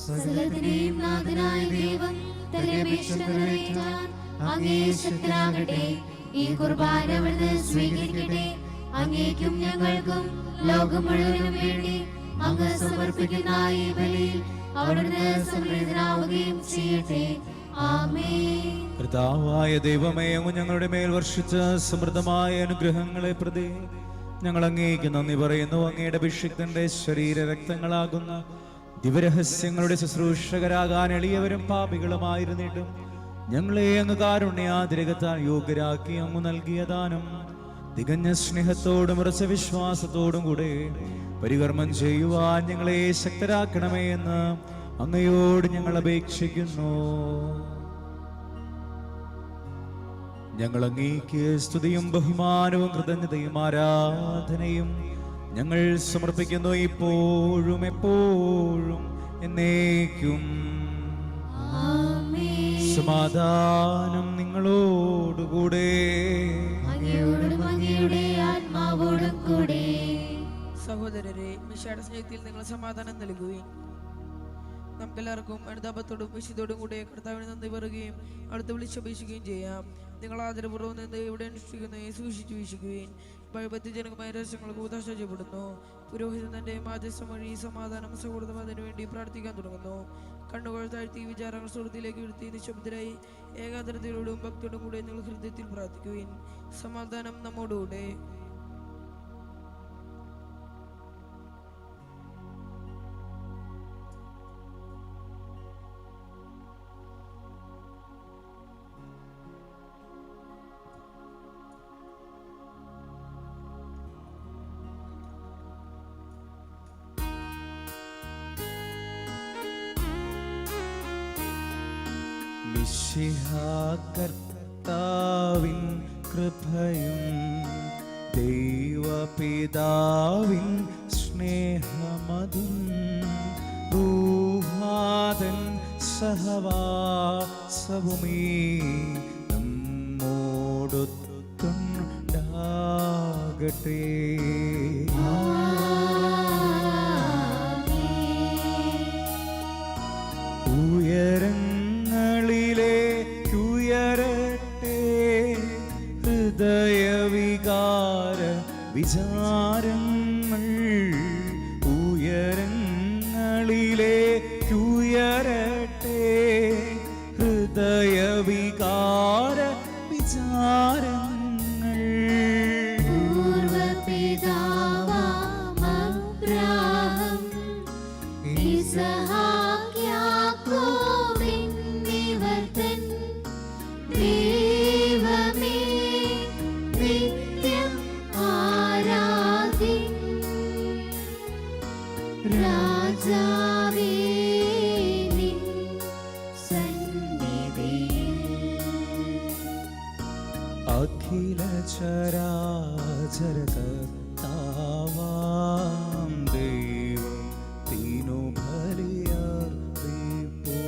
സകലത്തിന്റെയും നാഥനായ ദൈവം തന്റെ അപേക്ഷ നിറവേറ്റാൻ അങ്ങേ ശക്തനാകട്ടെ. ഈ കുർബാന അവിടുന്ന് സ്വീകരിക്കട്ടെ. അങ്ങേക്കും ഞങ്ങൾക്കും ലോകം മുഴുവനും വേണ്ടി അങ്ങ് സമർപ്പിക്കുന്ന ഈ ബലിയിൽ അവിടുന്ന് സംപ്രീതനാവുകയും ചെയ്യട്ടെ. ആമേൻ. കർത്താവായ ദൈവമേ, അങ്ങ് ഞങ്ങളുടെ മേൽ വർഷിച്ച സമൃദ്ധമായ അനുഗ്രഹങ്ങളെ പ്രതി ഞങ്ങൾ അങ്ങേക്ക് നന്ദി പറയുന്നു. അങ്ങയുടെ അഭിഷിക്തന്റെ ശരീര രക്തങ്ങളാകുന്ന ദിവരഹസ്യങ്ങളുടെ ശുശ്രൂഷകരാകാൻ എളിയവരും പാപികളുമായിരുന്നിട്ടും ഞങ്ങളെ അങ്ങ് കാരുണ്യാതിരകത്താൽ യോഗ്യരാക്കി അങ്ങ് നൽകിയ ദാനം തികഞ്ഞ സ്നേഹത്തോടും ഉറച്ച വിശ്വാസത്തോടും കൂടെ പരികർമ്മം ചെയ്യുവാൻ ഞങ്ങളെ ശക്തരാക്കണമേ എന്ന് അങ്ങയോട് ഞങ്ങൾ അപേക്ഷിക്കുന്നു. ഞങ്ങൾ അങ്ങേക്ക് സ്തുതിയും ബഹുമാനവും കൃതജ്ഞതയും ആരാധനയും ഞങ്ങൾ സമർപ്പിക്കുന്നു, ഇപ്പോഴും എപ്പോഴും എന്നേക്കും. ആമേൻ. സമാധാനം നിങ്ങളോടുകൂടെ. അങ്ങയോടും അങ്ങയുടെ ആത്മാവോടും കൂടെ. സഹോദരരെ, മിശിഹായുടെ സ്നേഹത്തിൽ നിങ്ങൾ സമാധാനം നൽകുകയും നമുക്കെല്ലാവർക്കും അനുതാപത്തോടും വിശുദ്ധോടും കൂടെ കർത്താവിനെ നന്ദി പറയുകയും അടുത്ത് വിളിച്ചപേക്ഷിക്കുകയും ചെയ്യാം. നിങ്ങൾ ആദരപൂർവ്വം നിന്ന് ഇവിടെ അനുഷ്ഠിക്കുന്നതിനെ സൂക്ഷിച്ചു വീക്ഷിക്കുകയും ഭയഭക്തിജനകമായ രഹസ്യങ്ങൾക്ക് ഉദാശ ചെയ്യപ്പെടുന്നു. പുരോഹിതൻ തന്റെ മാധ്യസ്ഥം വഴി സമാധാനം സൗഹൃദം അതിനു വേണ്ടി പ്രാർത്ഥിക്കാൻ തുടങ്ങുന്നു. കണ്ണുകൾ താഴ്ത്തി വിചാരങ്ങൾ സുഹൃത്തിലേക്ക് വീഴ്ത്തി നിശബ്ദരായി ഏകാഗ്രതയോടും ഭക്തിയോടും കൂടെ നിങ്ങൾ ഹൃദയത്തിൽ പ്രാർത്ഥിക്കുകയും സമാധാനം നമ്മോടുകൂടെ. കർത്താവിൻ കൃപയും ദൈവ പിതാവിൻ സ്നേഹമതും റൂഹാതൻ സഹവാസവുമീ നമ്മോടൊത്തുണ്ടാകട്ടെ. ഉയരങ്ങളിലേക്കുയരട്ടെ ഹൃദയവികാര വിചാരങ്ങൾ. ഉയരങ്ങളിലേക്കുയരട്ടെ ഹൃദയവികാര വിചാരങ്ങൾ. പൂർവപിതാവാം അബ്രാഹം ഇസ്ഹാക്ക് യാക്കോബ് എന്നിവർ തൻ ദൈവമേ നിത്യം ആരാധ്യൻ. രാജാവേ നിൻ സന്നിധിയിൽ അഖില ചരാചര കർത്താവാം ദൈവം തിനു ബലിയർപ്പിപ്പൂ.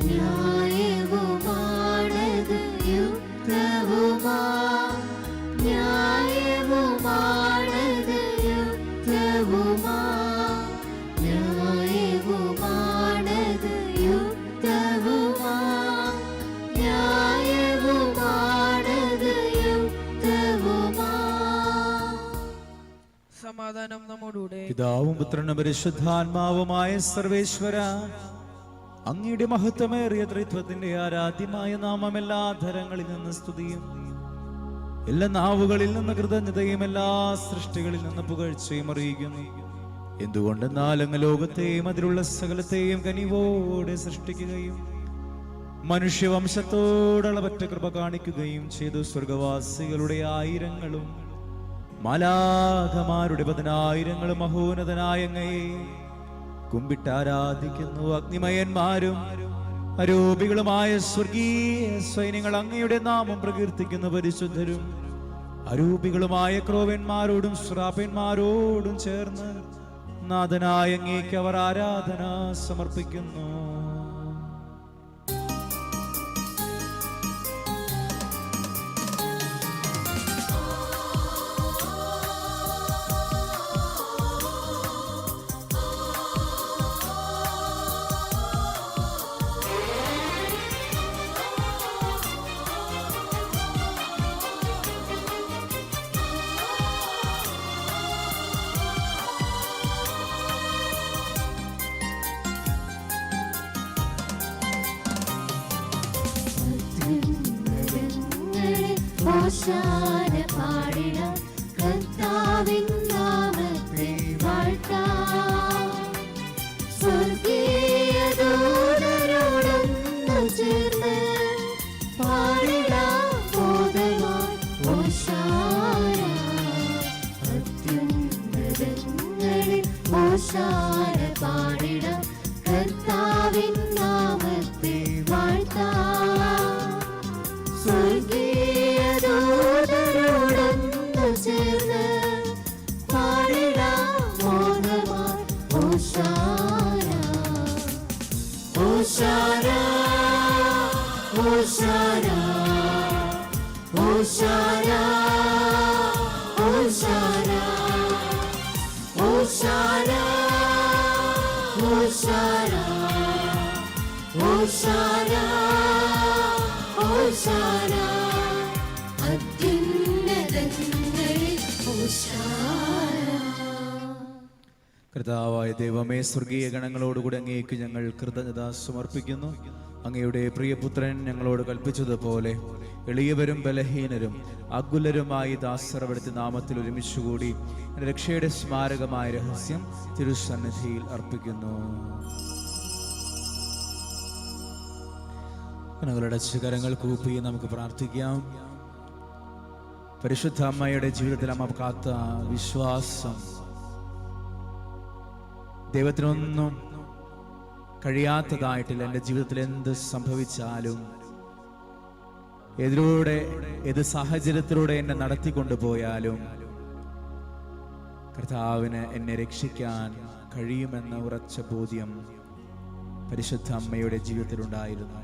ന്യായവുമാണത് യുക്തവുമാ, ന്യായവുമാണത് യുക്തവുമാ, ന്യായവുമാണത് യുക്തവുമാ, ന്യായവുമാണത് യുക്തവുമാ. സമാധാനം നമ്മോടുകൂടെ. പിതാവും പുത്രനും പരിശുദ്ധാത്മാവുമായ സർവേശ്വര, അങ്ങയുടെ മഹത്വമേറിയ ത്രിത്വത്തിന്റെ ആരാധ്യമായ നാമം എല്ലാ ധരങ്ങളിൽ നിന്ന് സ്തുതിയും എല്ലാ നാവുകളിൽ നിന്ന് കൃതജ്ഞതയും എല്ലാ സൃഷ്ടികളിൽ നിന്ന് പുകഴ്ചയും അറിയിക്കുന്നു. എന്തുകൊണ്ടെന്നാൽ അങ്ങ് ലോകത്തെയും അതിലുള്ള സകലത്തെയും കനിവോടെ സൃഷ്ടിക്കുകയും മനുഷ്യവംശത്തോടളവറ്റ കൃപ കാണിക്കുകയും ചെയ്തു. സ്വർഗവാസികളുടെ ആയിരങ്ങളും മാലാഖമാരുടെ 10,000 മഹോന്നതനായ അങ്ങയെ കുമ്പിട്ടാരാധിക്കുന്നു. അഗ്നിമയന്മാരും അരൂപികളുമായ സ്വർഗീയ സൈന്യങ്ങൾ അങ്ങയുടെ നാമം പ്രകീർത്തിക്കുന്ന പരിശുദ്ധരും അരൂപികളുമായ ക്രോവന്മാരോടും ശ്രാപന്മാരോടും ചേർന്ന് നാഥനായ അങ്ങേക്ക് അവർ ആരാധന സമർപ്പിക്കുന്നു. ഓശാന പാടിടാം, കർത്താവിൻ നാമത്തെ വാഴ്ത്താം. സ്വർഗീയ ദൂതരോടൊന്നു ചേർന്ന് പാടിടാം മോദമായി ഓശാന. അത്യുന്നതങ്ങളിൽ ഓശാന പാടിടാം, കർത്താവിൻ നാമത്തെ വാഴ്ത്താം. സ്വർഗീയ ദൂതരോടൊന്നു ചേർന്ന് പാടിടാം മോദമായി ഓശാന. ഓശാന ഓശാന ഓശാന ഓശാന ഓശാന ഓശാന ഓശാന ഓശാന. അത്യുന്നതങ്ങളിൽ ഓശാന. കർത്താവായ ദൈവമേ, സ്വർഗീയ ഗണങ്ങളോടുകൂടി അങ്ങേക്ക് ഞങ്ങൾ കൃതജ്ഞത സമർപ്പിക്കുന്നു. അങ്ങയുടെ പ്രിയപുത്രൻ ഞങ്ങളോട് കൽപ്പിച്ചതുപോലെ എളിയവരും ബലഹീനരും അകുലരുമായി ദാസറവിടുത്തെ നാമത്തിൽ ഒരുമിച്ചുകൂടി രക്ഷയുടെ സ്മാരകമായ രഹസ്യം തിരുസന്നിധിയിൽ അർപ്പിക്കുന്നു. കണ്ണുകളുടെ കരങ്ങൾ കൂപ്പി നമുക്ക് പ്രാർത്ഥിക്കാം. പരിശുദ്ധ അമ്മയുടെ ജീവിതത്തിൽ അമ്മ കാത്ത വിശ്വാസം, ദൈവത്തിനൊന്നും കഴിയാത്തതായിട്ടില്ല. എൻ്റെ ജീവിതത്തിൽ എന്ത് സംഭവിച്ചാലും, ഏത് സാഹചര്യത്തിലൂടെ എന്നെ നടത്തിക്കൊണ്ടുപോയാലും കർത്താവിന് എന്നെ രക്ഷിക്കാൻ കഴിയുമെന്ന ഉറച്ച ബോധ്യം പരിശുദ്ധ അമ്മയുടെ ജീവിതത്തിലുണ്ടായിരുന്നു.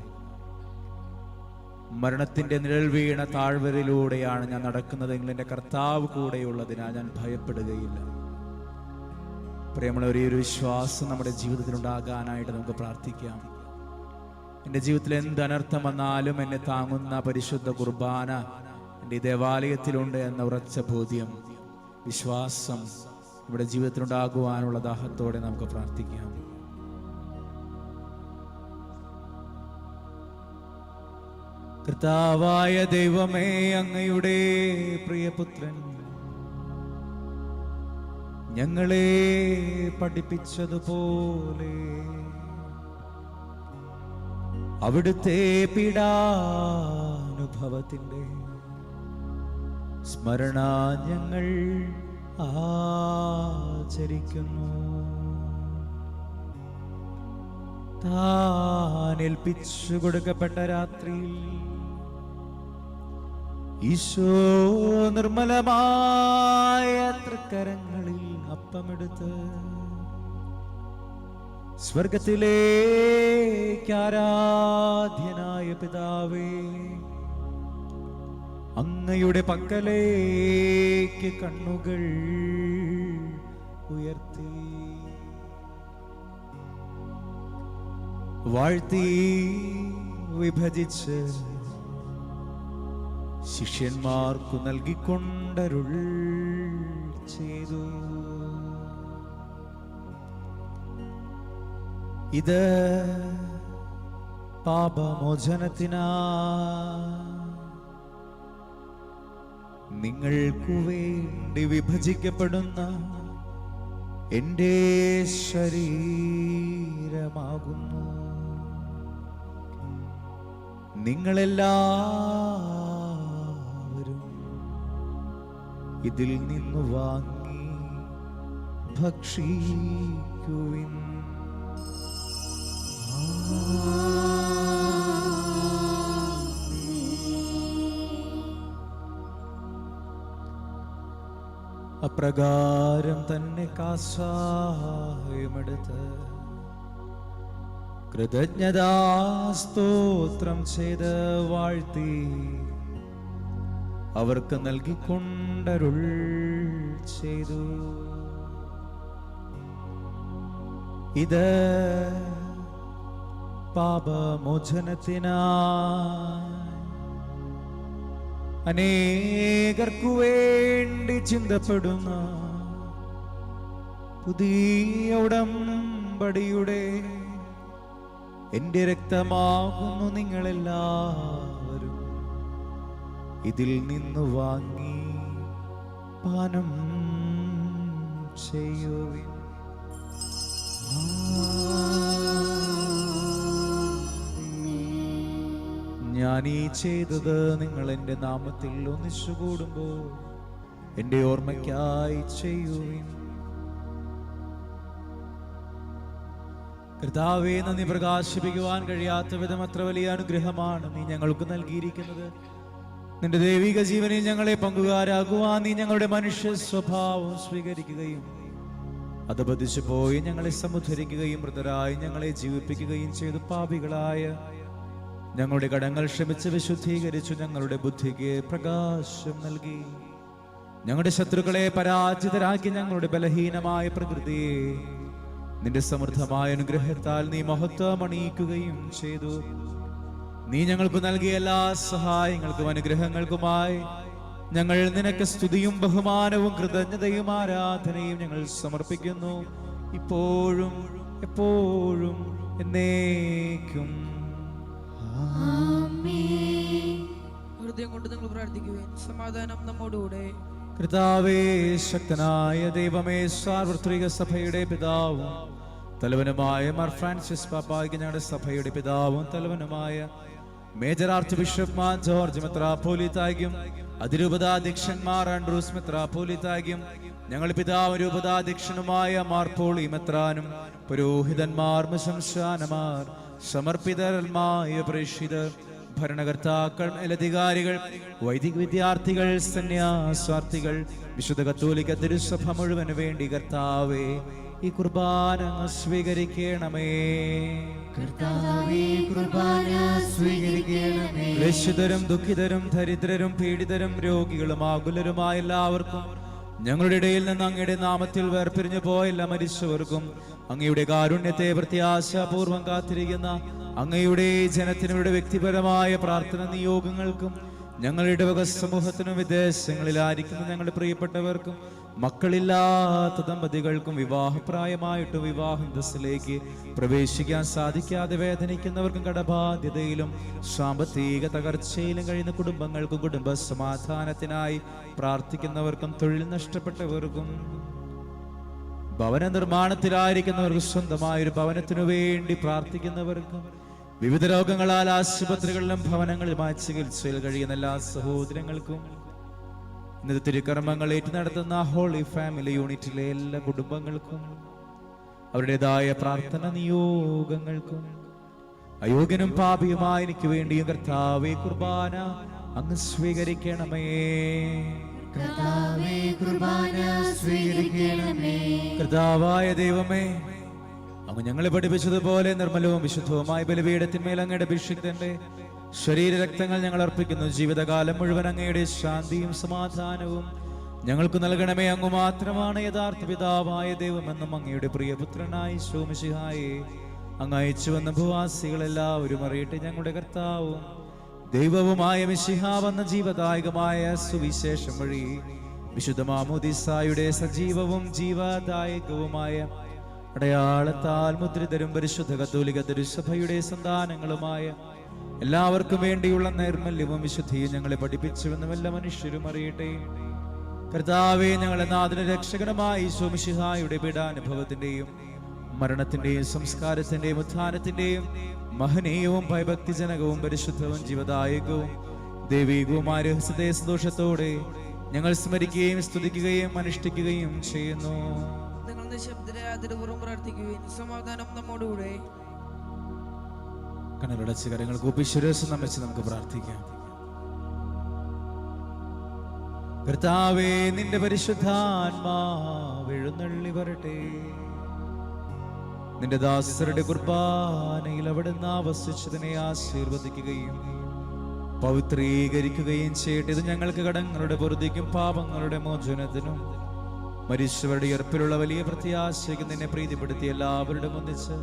മരണത്തിന്റെ നിഴൽ വീണ താഴ്വരയിലൂടെയാണ് ഞാൻ നടക്കുന്നതെങ്കിൽ എൻ്റെ കർത്താവ് കൂടെയുള്ളതിനാൽ ഞാൻ ഭയപ്പെടുകയില്ല. പ്രിയമുള്ള ഒരു വിശ്വാസം നമ്മുടെ ജീവിതത്തിൽ ഉണ്ടാകാനായിട്ട് നമുക്ക് പ്രാർത്ഥിക്കാം. എൻ്റെ ജീവിതത്തിൽ എന്ത് അനർത്ഥം വന്നാലും എന്നെ താങ്ങുന്ന പരിശുദ്ധ കുർബാന എൻ്റെ ദേവാലയത്തിലുണ്ട് എന്ന ഉറച്ച ബോധ്യം, വിശ്വാസം നമ്മുടെ ജീവിതത്തിലുണ്ടാകുവാനുള്ള ദാഹത്തോടെ നമുക്ക് പ്രാർത്ഥിക്കാം. കർത്താവായ ദൈവമേ, അങ്ങയുടെ പ്രിയപുത്രൻ ഞങ്ങളെ പഠിപ്പിച്ചതുപോലെ അവിടുത്തെ പീഡാനുഭവത്തിന്റെ സ്മരണ ഞങ്ങൾ ആചരിക്കുന്നു. താൻ ഏൽപ്പിച്ചു കൊടുക്കപ്പെട്ട രാത്രിയിൽ ഈശോ നിർമ്മലമായ തൃക്കരങ്ങളിൽ അപ്പമെടുത്ത് സ്വർഗത്തിലേക്ക് ആരാധ്യനായ പിതാവേ, അങ്ങയുടെ പക്കലേക്ക് കണ്ണുകൾ ഉയർത്തി വാഴ്ത്തി വിഭജിച്ച് ശിഷ്യന്മാർക്കു നൽകിക്കൊണ്ടരുൾ ചെയ്തു. ഇത് പാപമോചനത്തിനാ നിങ്ങൾക്കു വേണ്ടി വിഭജിക്കപ്പെടുന്ന എൻ്റെ ശരീരമാകുന്നു. നിങ്ങളെല്ലാവരും ഇതിൽ നിന്നു വാങ്ങി ഭക്ഷിക്കുവിൻ. അപ്രകാരം തന്നെ കാസായമെടുത്ത് കൃതജ്ഞതാസ്തോത്രം ചെയ്ത് വാഴ്ത്തി അവർക്ക് നൽകിക്കൊണ്ടരുൾ ചെയ്തു. ഇത് പാപമോചനത്തിനായി അനേകർക്കു വേണ്ടി ചിന്തപ്പെടുന്ന പുതിയ ഉടമ്പടിയുടെ എൻ്റെ രക്തമാകുന്നു. നിങ്ങളെല്ലാവരും ഇതിൽ നിന്ന് വാങ്ങി പാനം ചെയ്യുവിൻ. ഞാൻ ഈ ചെയ്തത് നിങ്ങൾ എൻ്റെ നാമത്തിൽ ഒന്നിച്ചു കൂടുമ്പോൾ എൻ്റെ ഓർമ്മയ്ക്കായി ചെയ്യുവിൻ. കർത്താവേ, നന്ദി പ്രകാശിപ്പിക്കുവാൻ കഴിയാത്ത വിധം അത്ര വലിയ അനുഗ്രഹമാണ് നീ ഞങ്ങൾക്ക് നൽകിയിരിക്കുന്നത്. നിന്റെ ദൈവിക ജീവനിൽ ഞങ്ങളെ പങ്കുകാരാകുവാൻ നീ ഞങ്ങളുടെ മനുഷ്യ സ്വഭാവം സ്വീകരിക്കുകയും അത് പതിച്ചു പോയി ഞങ്ങളെ സമുദ്ധരിക്കുകയും മൃതരായി ഞങ്ങളെ ജീവിപ്പിക്കുകയും ചെയ്തു. പാപികളായ ഞങ്ങളുടെ കടങ്ങൾ ക്ഷമിച്ച് വിശുദ്ധീകരിച്ചു. ഞങ്ങളുടെ ബുദ്ധിക്ക് പ്രകാശം നൽകി. ഞങ്ങളുടെ ശത്രുക്കളെ പരാജിതരാക്കി. ഞങ്ങളുടെ ബലഹീനമായ പ്രകൃതിയെ നിന്റെ സമൃദ്ധമായ അനുഗ്രഹത്താൽ നീ മഹത്വമണിയിക്കുകയും ചെയ്തു. നീ ഞങ്ങൾക്ക് നൽകിയ എല്ലാ സഹായങ്ങൾക്കും അനുഗ്രഹങ്ങൾക്കുമായി ഞങ്ങൾ നിനക്ക് സ്തുതിയും ബഹുമാനവും കൃതജ്ഞതയും ആരാധനയും ഞങ്ങൾ സമർപ്പിക്കുന്നു, ഇപ്പോഴും എപ്പോഴും എന്നേക്കും. ഹൃദയം കൊണ്ട് നിങ്ങൾ പ്രാർത്ഥിക്കുവിൻ. സമാധാനം നമ്മോടുകൂടെ. കർത്താവേ, ശക്തനായ ദൈവമേ, സാർവത്രിക സഭയുടെ പിതാവും തലവനുമായ മാർ ഫ്രാൻസിസ് പാപ്പായ്ക്ക് ഞങ്ങളുടെ സഭയുടെ പിതാവും തലവനുമായ major archbishop Mar George മെത്രാപ്പോലീത്തായ്ക്കും അതിരൂപതാധ്യക്ഷന്മാർ ആൻഡ്രൂസ് മെത്രാപ്പോലീത്തായ്ക്കും ഞങ്ങളുടെ പിതാവ് രൂപതാധ്യക്ഷനുമായ മാർ പോളി മെത്രാനും പുരോഹിതന്മാർ ശംശാനമാർ സമർപ്പിതരന്മായ പ്രേക്ഷിതർ ഭരണകർത്താക്കൾ, മേലധികാരികൾ, വൈദിക വിദ്യാർത്ഥികൾ, സന്യാസാർത്ഥികൾ, വിശുദ്ധ കത്തോലിക്ക തിരുസഭ മുഴുവന് വേണ്ടി കർത്താവേ ഈ കുർബാന അങ്ങ് സ്വീകരിക്കണമേ. കർത്താവേ കുർബാന സ്വീകരിക്കണമേ. ക്ലേശിതരും ദുഃഖിതരും ദരിദ്രരും പീഡിതരും രോഗികളും ആകുലരുമായ എല്ലാവർക്കും, ഞങ്ങളുടെ ഇടയിൽ നിന്ന് അങ്ങയുടെ നാമത്തിൽ വേർപിരിഞ്ഞു പോയ മരിച്ചവർക്കും, അങ്ങയുടെ കാരുണ്യത്തെ പ്രത്യാശാപൂർവം കാത്തിരിക്കുന്ന അങ്ങയുടെ ജനത്തിനുടെ വ്യക്തിപരമായ പ്രാർത്ഥന നിയോഗങ്ങൾക്കും, ഞങ്ങളുടെ ഇടവക സമൂഹത്തിനും വിദേശങ്ങളിലായിരിക്കുന്ന ഞങ്ങളുടെ പ്രിയപ്പെട്ടവർക്കും, മക്കളില്ലാത്ത ദമ്പതികൾക്കും, വിവാഹപ്രായമായിട്ടും വിവാഹന്തസ്സിലേക്ക് പ്രവേശിക്കാൻ സാധിക്കാതെ വേദനിക്കുന്നവർക്കും, കടബാധ്യതയിലും സാമ്പത്തിക തകർച്ചയിലും കഴിയുന്ന കുടുംബങ്ങൾക്കും, കുടുംബ സമാധാനത്തിനായി പ്രാർത്ഥിക്കുന്നവർക്കും, തൊഴിൽ നഷ്ടപ്പെട്ടവർക്കും, ഭവന നിർമ്മാണത്തിലായിരിക്കുന്നവർക്കും, സ്വന്തമായൊരു ഭവനത്തിനു വേണ്ടി പ്രാർത്ഥിക്കുന്നവർക്കും, വിവിധ രോഗങ്ങളാൽ ആശുപത്രികളിലും ഭവനങ്ങളിലുമായി ചികിത്സയിൽ കഴിയുന്ന എല്ലാ സഹോദരങ്ങൾക്കും, ഇന്നത്തെ തിരുക്കർമ്മങ്ങൾ ഏറ്റു നടത്തുന്ന ഹോളി ഫാമിലി യൂണിറ്റിലെ എല്ലാ കുടുംബങ്ങൾക്കും, അവരുടേതായ പ്രാർത്ഥന നിയോഗങ്ങൾക്കും, അയോഗ്യനും പാപിയുമായ എനിക്ക് വേണ്ടിയും കർത്താവേ കുർബാന അങ്ങ് സ്വീകരിക്കണമേ. കർത്താവേ കുർബാന സ്വീകരിക്കണമേ. കർത്താവായ ദൈവമേ, അങ്ങ് ഞങ്ങളെ പഠിപ്പിച്ചതുപോലെ നിർമ്മലവും വിശുദ്ധവുമായ ബലിപീഠത്തിന്മേൽ അങ്ങയുടെ അഭിഷിക്തന്റെ ശരീരരക്തങ്ങൾ ഞങ്ങൾ അർപ്പിക്കുന്നു. ജീവിതകാലം മുഴുവൻ അങ്ങയുടെ ശാന്തിയും സമാധാനവും ഞങ്ങൾക്ക് നൽകണമേ. അങ്ങ് മാത്രമാണ് യഥാർത്ഥ പിതാവായ ദൈവമെന്നും അങ്ങയുടെ പ്രിയപുത്രനായി ഈശോ മിശിഹായെ അങ്ങ് അയച്ചുവെന്ന ഭൂവാസികളെല്ലാവരും അറിയട്ടെ. ഞങ്ങളുടെ കർത്താവും ദൈവവുമായ മിശിഹ വന്ന ജീവദായകമായ സുവിശേഷം വഴി വിശുദ്ധ മാമോദീസായുടെ സജീവവും ജീവദായകവുമായ അടയാളത്താൽ മുദ്രിതരും പരിശുദ്ധ കത്തോലിക്ക തിരുസഭയുടെ സന്താനങ്ങളുമായ എല്ലാവർക്കും വേണ്ടിയുള്ള നൈർമല്യവും വിശുദ്ധിയും ഞങ്ങളെ പഠിപ്പിച്ചുവെന്നും എല്ലാ മനുഷ്യരും അറിയട്ടെ. കർത്താവേ, ഞങ്ങളെ നാഥന രക്ഷകനുമായ ഈശോ മിശിഹായുടെ പീഡാനുഭവത്തിന്റെയും മരണത്തിന്റെയും സംസ്കാരത്തിന്റെയും ഉത്ഥാനത്തിന്റെയും മഹനീയവും ഭയഭക്തിജനകവും പരിശുദ്ധവും ജീവദായകവും ദൈവികവുമായ രഹസ്യത്തെ സന്തോഷത്തോടെ ഞങ്ങൾ സ്മരിക്കുകയും സ്തുതിക്കുകയും അനുഷ്ഠിക്കുകയും ചെയ്യുന്നു. നിങ്ങൾ നിശബ്ദരെ ആദരപൂർവ്വം പ്രാർത്ഥിക്കുകയും സമാധാനം നമ്മോടുകൂടെ. കണ്ണുടച്ച് കരങ്ങൾ കൂപ്പി ശിരസ്സും വെച്ച് നമുക്ക് പ്രാർത്ഥിക്കാം. കർത്താവേ, നിന്റെ പരിശുദ്ധാത്മാവ് എഴുന്നള്ളി വരട്ടെ. നിന്റെ ദാസരുടെ കുർബാനയിൽ അവിടുന്ന് ആവസിച്ചതിനെ ആശീർവദിക്കുകയും പവിത്രീകരിക്കുകയും ചെയ്യട്ടെ. ഇത് ഞങ്ങൾക്ക് കടങ്ങളുടെ പൊറുതിക്കും പാപങ്ങളുടെ മോചനത്തിനും മരിച്ചവരുടെ ഉയർപ്പിലുള്ള വലിയ പ്രത്യാശയ്ക്ക് നിന്നെ പ്രീതിപ്പെടുത്തി എല്ലാവരുടെ ഒന്നിച്ച്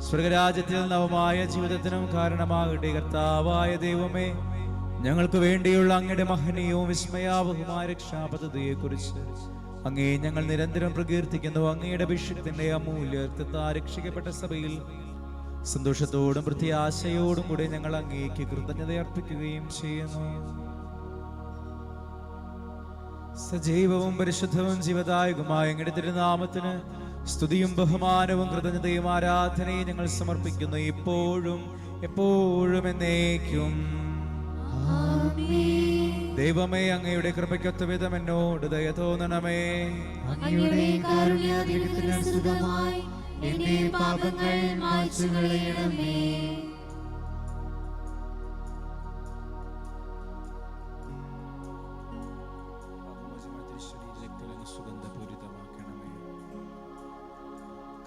സ്വർഗരാജ്യത്തിൽ നവമായ ജീവിതത്തിനും കാരണമാകട്ടെ. കർത്താവായ ദൈവമേ, ഞങ്ങൾക്ക് വേണ്ടിയുള്ള അങ്ങയുടെ മഹനീയവും വിസ്മയാവഹമായ രക്ഷാപദ്ധതിയെ കുറിച്ച് അങ്ങേ ഞങ്ങൾ നിരന്തരം പ്രകീർത്തിക്കുന്നു. അങ്ങയുടെ അഭിഷേകത്തിന്റെ അമൂല്യ രക്തത്താൽ രക്ഷിക്കപ്പെട്ട സഭയിൽ സന്തോഷത്തോടും പ്രത്യാശയോടും കൂടെ ഞങ്ങൾ അങ്ങേക്ക് കൃതജ്ഞത അർപ്പിക്കുകയും ചെയ്യുന്നു. സജീവവും പരിശുദ്ധവും ജീവദായകമായ അങ്ങയുടെ തിരുനാമത്തിന് സ്തുതിയും ബഹുമാനവും കൃതജ്ഞതയും ആരാധനയും ഞങ്ങൾ സമർപ്പിക്കുന്നു, ഇപ്പോഴും എപ്പോഴും എന്നേക്കും. ദൈവമേ, അങ്ങയുടെ കൃപയ്ക്കൊത്ത വിധം എന്നോട് ദയ തോന്നണമേ. അങ്ങയുടെ കാരുണ്യാധിക്യത്തിനനുസൃതമായി എന്റെ പാപങ്ങൾ മായ്ച്ചു കളയണമേ.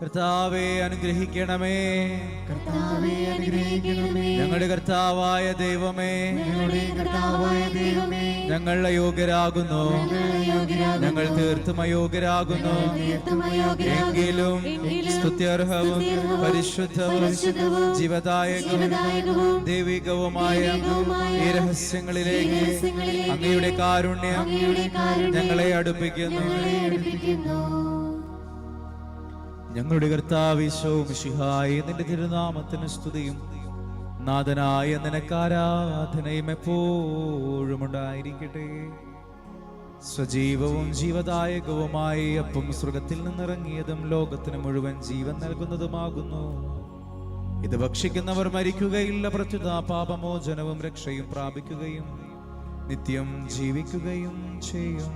കർത്താവേ, അനുഗ്രഹിക്കണമേ. കർത്താവേ, അനുഗ്രഹിക്കണമേ. ഞങ്ങളുടെ കർത്താവായ ദൈവമേ, ഞങ്ങളുടെ കർത്താവായ ദൈവമേ, ഞങ്ങൾ അയോഗ്യരാകുന്നു, ഞങ്ങൾ തീർത്തും അയോഗ്യരാകുന്നു. എങ്കിലും സ്തുത്യർഹവും പരിശുദ്ധവും ജീവദായകവും ദൈവികവുമായ ഈ രഹസ്യങ്ങളിലേക്ക് അങ്ങയുടെ കാരുണ്യം ഞങ്ങളെ അടുപ്പിക്കുന്നു. ഞങ്ങളുടെ കർത്താവ് ഈശോ മിശിഹായേ, നിന്റെ തിരുനാമത്തിന് സ്തുതിയും നാഥനായ നിനക്ക് ആരാധനയും എപ്പോഴും ഉണ്ടായിരിക്കട്ടെ. സജീവവും ജീവദായകവുമായി അപ്പം സ്വർഗത്തിൽ നിന്നിറങ്ങിയതും ലോകത്തിന് മുഴുവൻ ജീവൻ നൽകുന്നതുമാകുന്നു. ഇത് ഭക്ഷിക്കുന്നവർ മരിക്കുകയില്ല, പ്രത്യുത പാപമോചനവും രക്ഷയും പ്രാപിക്കുകയും നിത്യം ജീവിക്കുകയും ചെയ്യും.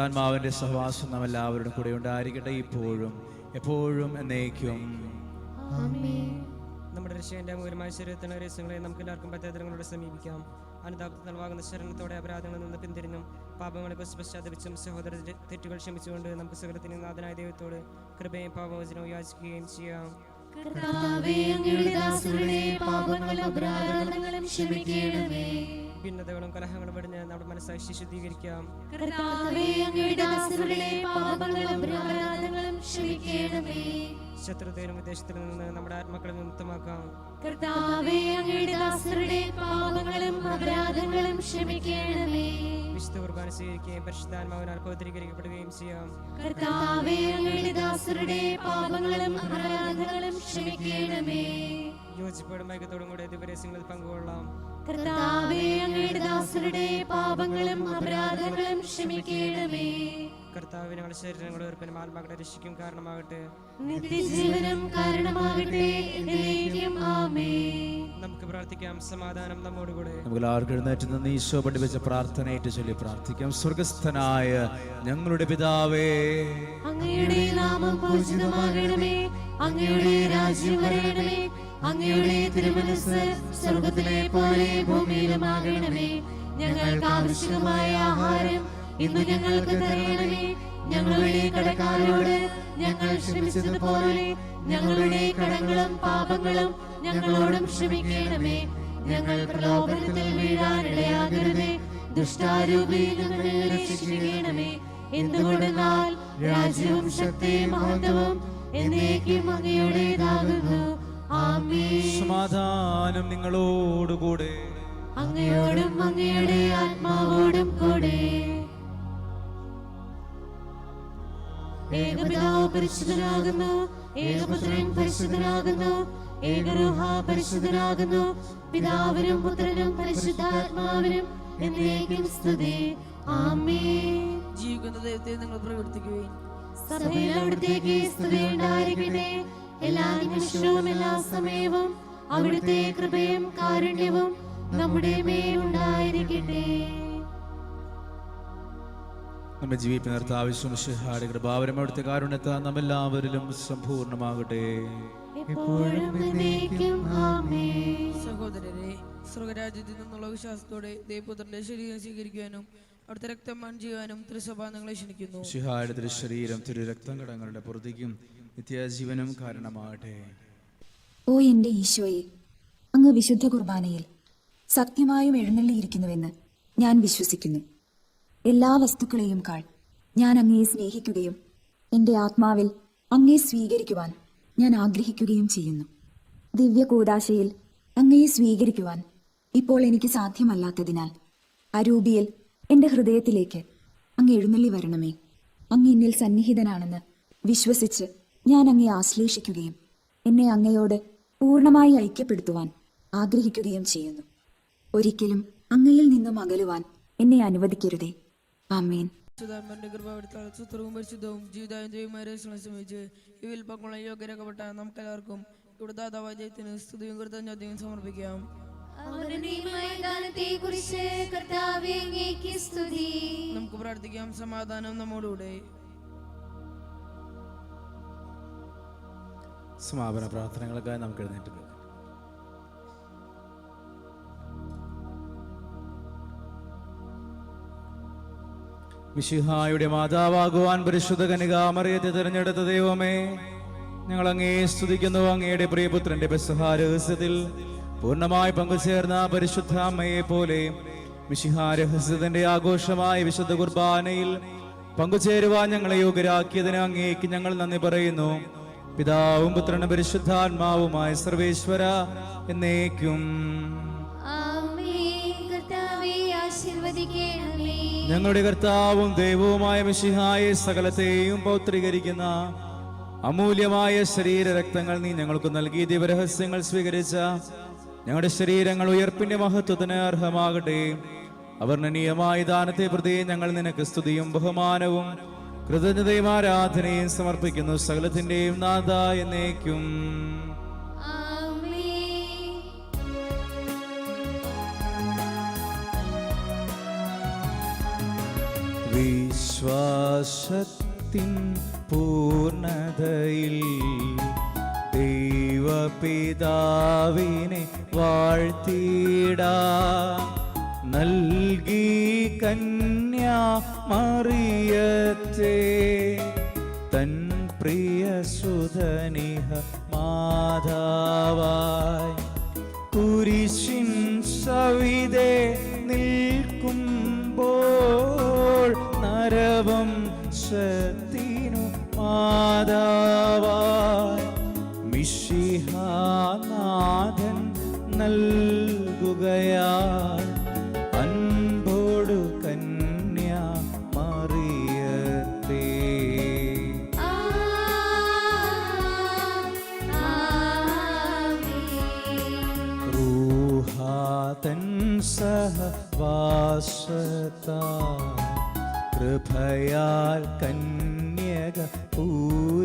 ആത്മാവിന്റെ സഹവാസം നാം എല്ലാവരുടെ കൂടെ ഉണ്ടായിരിക്കട്ടെ, ഇപ്പോഴും എപ്പോഴും എന്നേക്കും. ആമേൻ. നമ്മുടെ രക്ഷകന്റെ അമൂല്യമായ ശരീരത്തിന് രഹസ്യങ്ങളെ നമുക്ക് എല്ലാവർക്കും പദ്ധതികളോട് സമീപിക്കാം. അനുതാപത്തിൽവാകുന്ന ശരണത്തോടെ അപരാധങ്ങളിൽ നിന്ന് പിന്തിരിഞ്ഞും പാപങ്ങളെക്കുറിച്ച് പശ്ചാത്തപിച്ചും സഹോദരന്റെ തെറ്റുകൾ ക്ഷമിച്ചുകൊണ്ട് നമുക്ക് സകലത്തിന് നാഥനായ ദൈവത്തോട് കൃപയും പാപമോചനവും യാചിക്കുകയും ചെയ്യാം. കർത്താവേ, അങ്ങയുടെ ദാസരുടെ പാപങ്ങളും അപരാധങ്ങളും ക്ഷമിക്കണമേ. ഭിന്നതകളും കലഹങ്ങളും വെടിഞ്ഞ് നമ്മുടെ മനസ്സാക്ഷി ശുദ്ധീകരിക്കാം. കർത്താവേ, അങ്ങയുടെ ദാസരുടെ പാപങ്ങളും അപരാധങ്ങളും ക്ഷമിക്കണമേ. ശത്രുതയിലും വിദേശത്തിൽ നിന്ന് നമ്മുടെ ആത്മാക്കളെ വിമുക്തമാക്കാം. കർത്താവേ, അങ്ങയുടെ ദാസരുടെ പാപങ്ങളും അപരാധങ്ങളും ക്ഷമിക്കണമേ. വിശുദ്ധ കുർബാന സ്വീകരിക്കുകയും പരിശുദ്ധാത്മാവിനാൽ പവിത്രീകരിക്കപ്പെടുകയും ചെയ്യാം. കർത്താവേ, അങ്ങയുടെ ദാസരുടെ പാപങ്ങളും അപരാധങ്ങളും ക്ഷമിക്കണമേ. യോജിപ്പോടും ഐക്യത്തോടും കൂടെ ദിവരസ്യങ്ങളിൽ പങ്കുകൊള്ളാം. കർത്താവേ, അങ്ങയുടെ ദാസരുടെ പാപങ്ങളും അപരാധങ്ങളും ക്ഷമിക്കണമേ. കർത്താവ് ഞങ്ങളുടെ ശരീരങ്ങളുടെ ഉറപ്പിനും ആത്മാക്കളെ രക്ഷിക്കും കാരണമാകട്ടെ. നിത്യജീവനം കാരണമാകട്ടെ. എന്നേക്കും ആമേൻ. നമുക്ക് പ്രാർത്ഥിക്കാം. സമാധാനം നമ്മോടുകൂടെ. നമുക്ക് എല്ലാവർക്കും എഴുന്നേറ്റ് നിന്ന് ഈശോ പഠിപ്പിച്ച പ്രാർത്ഥനയായിട്ട് ചൊല്ലി പ്രാർത്ഥിക്കാം. സ്വർഗസ്ഥനായ ഞങ്ങളുടെ പിതാവേ, അങ്ങയുടെ നാമം പൂജിതമാകണമേ. അങ്ങയുടെ രാജ്യം വരണമേ. അങ്ങയുടെ തിരുമനസ്സ് സ്വർഗത്തിലെ പോലെ ഭൂമിയിലുമാകണമേ. ഞങ്ങൾക്ക് ആവശ്യമായ ആഹാരം ഇന്ന് ഞങ്ങൾക്ക് തരണമേ. ഞങ്ങളുടെ കടക്കാരോട് ഞങ്ങൾ ക്ഷമിച്ചതുപോലെ ഞങ്ങളുടെ കടങ്ങളും പാപങ്ങളും ഞങ്ങളോടും ക്ഷമിക്കണമേ. ഞങ്ങൾ പ്രലോഭനത്തിൽ വീഴാനിടയാകരുതേ. ദുഷ്ടാരൂപിയിൽ നിന്ന് രക്ഷിക്കണമേ. എന്തുകൊണ്ടെന്നാൽ രാജ്യവും ശക്തിയും മഹത്വവും എന്നേക്കും അങ്ങയുടേതാകുന്നു. ആമേൻ. സമാധാനം നിങ്ങളോടുകൂടെ. അങ്ങയോടും അങ്ങയുടെ ആത്മാവോടും കൂടെ. ഏകപിതാവ് പരിശുദ്ധനാകുന്നു. ഏകപുത്രൻ പരിശുദ്ധനാകുന്നു. ഏകരൂഹ പരിശുദ്ധനാകുന്നു. പിതാവിനും പുത്രനും പരിശുദ്ധാത്മാവിനും എന്നേക്കും സ്തുതി. ആമേൻ. ജീവിക്കുന്ന ദൈവത്തെ നിങ്ങൾ പ്രവർത്തിക്കുകയും സഭയിൽ അവിടുത്തേക്ക് സ്തുതി ഉണ്ടായിരിക്കട്ടെ. എല്ലാ നിമിഷവും എല്ലാ സമയവും അവിടുത്തെ കൃപയും കാരുണ്യവും നമ്മുടെ മേലുണ്ടായിരിക്കട്ടെ. നമ്മെ ജീവിപ്പിക്കുന്ന കർത്താവിശ്വം മിശിഹായുടെ കൃപാവരം അവിടുത്തെ കാരുണ്യത്താൽ നമ്മെല്ലാവരിലും സമ്പൂർണ്ണമാകട്ടെ. എപ്പോഴും എന്നേക്കും ആമേൻ. സഹോദരരെ, സ്വർഗരാജ്യത്തിൽ നിന്നുള്ള വിശ്വാസത്തോടെ ദൈവപുത്രന്റെ ശരീരം സ്വീകരിക്കുവാനും അവിടുത്തെ രക്തം പാനം ചെയ്യുവാനും തിരുസഭ നിങ്ങളെ ക്ഷണിക്കുന്നു. മിശിഹായുടെ തിരുശരീരം തിരുരക്തം കടങ്ങളുടെ പുറത്തേക്കും നിത്യജീവനും കാരണമാകട്ടെ. ഓ എന്റെ ഈശോയെ, അങ്ങ് വിശുദ്ധ കുർബാനയിൽ സത്യമായും എഴുന്നള്ളിയിരിക്കുന്നുവെന്ന് ഞാൻ വിശ്വസിക്കുന്നു. എല്ലാ വസ്തുക്കളെയും കാൾ ഞാൻ അങ്ങയെ സ്നേഹിക്കുകയും എൻ്റെ ആത്മാവിൽ അങ്ങയെ സ്വീകരിക്കുവാൻ ഞാൻ ആഗ്രഹിക്കുകയും ചെയ്യുന്നു. ദിവ്യ കൂദാശയിൽ അങ്ങയെ സ്വീകരിക്കുവാൻ ഇപ്പോൾ എനിക്ക് സാധ്യമല്ലാത്തതിനാൽ അരൂപിയിൽ എൻ്റെ ഹൃദയത്തിലേക്ക് അങ്ങ് എഴുന്നള്ളി വരണമേ. അങ്ങ് എന്നിൽ സന്നിഹിതനാണെന്ന് വിശ്വസിച്ച് ഞാൻ അങ്ങയെ ആശ്ലേഷിക്കുകയും എന്നെ അങ്ങയോട് പൂർണ്ണമായി ഐക്യപ്പെടുത്തുവാൻ ആഗ്രഹിക്കുകയും ചെയ്യുന്നു. ഒരിക്കലും അങ്ങയിൽ നിന്നും അകലുവാൻ എന്നെ അനുവദിക്കരുതേ. ആമേൻ. പരിശുദ്ധാത്മാവിന്റെ കൃപാവരത്താൽ സുത്രവും പരിശുദ്ധവും ജീവിതായും ദൈവമായ ശ്രമിച്ച് ഇവയിൽ പങ്കുള്ള യോഗ്യരാക്കപ്പെട്ട നമുക്കെല്ലാവർക്കും ഇവിടെ ദാതാവായ ദൈവത്തിന് സ്തുതിയും കൃതജ്ഞതയും സമർപ്പിക്കാം. കുറിച്ച് കർത്താവേ അങ്ങേക്ക് സ്തുതി. നമുക്ക് പ്രാർത്ഥിക്കാം. സമാധാനം നമ്മോടുകൂടെ. സമാപന പ്രാർത്ഥനകൾക്കായി നമുക്ക് എഴുന്നേറ്റ് നിൽക്കാം. മിശിഹായുടെ മാതാവാകുവാൻ പരിശുദ്ധ കന്യകാമറിയത്തെ തിരഞ്ഞെടുത്ത ദൈവമേ, ഞങ്ങൾ അങ്ങയെ സ്തുതിക്കുന്നു. അങ്ങയുടെ പ്രിയപുത്രന്റെ പെസഹാ രഹസ്യത്തിൽ പൂർണ്ണമായി പങ്കുചേർന്ന പരിശുദ്ധ അമ്മയെ പോലെ മിശിഹാ രഹസ്യത്തിന്റെ ആഘോഷമായ വിശുദ്ധ കുർബാനയിൽ പങ്കുചേരുവാൻ ഞങ്ങളെ യോഗ്യരാക്കിയതിന് അങ്ങേക്ക് ഞങ്ങൾ നന്ദി പറയുന്നു. പിതാവും പുത്രനും പരിശുദ്ധാത്മാവുമായ സർവേശ്വര എന്നേക്കും. ഞങ്ങളുടെ കർത്താവും ദൈവവുമായ മിശിഹായെ സകലത്തെയും പൗത്രീകരിക്കുന്ന അമൂല്യമായ ശരീരരക്തങ്ങൾ നീ ഞങ്ങൾക്ക് നൽകിയ ദിവരഹസ്യങ്ങൾ സ്വീകരിച്ച ഞങ്ങളുടെ ശരീരങ്ങൾ ഉയർപ്പിന്റെ മഹത്വത്തിന് അർഹമാകട്ടെ. അവർണ്ണനീയമായ ദാനത്തെ പ്രതി ഞങ്ങൾ നിനക്ക് സ്തുതിയും ബഹുമാനവും കൃതജ്ഞതയും ആരാധനയും സമർപ്പിക്കുന്നു. സകലത്തിന്റെയും നാഥ എന്നേക്കും. വിശ്വാസത്തിൻ പൂർണ്ണതയിൽ ദൈവ ദൈവപിതാവിനെ വാഴ്ത്തിടാ നൽകി കന്യാ മറിയത്തെ തൻ പ്രിയ സുതനിഹ മാതാവായി കുരിശിൻ സവിതേ നിൽക്കുമ്പോൾ നരവംശത്തിനു മാതാവായി മിശിഹാനാഥൻ നൽകുകയാൽ അൻപോടു കന്യാ മറിയത്തെ റൂഹാതൻ സഹവാസത്താൽ കൃപയാൽ കന്യക പൂരിതയാൽ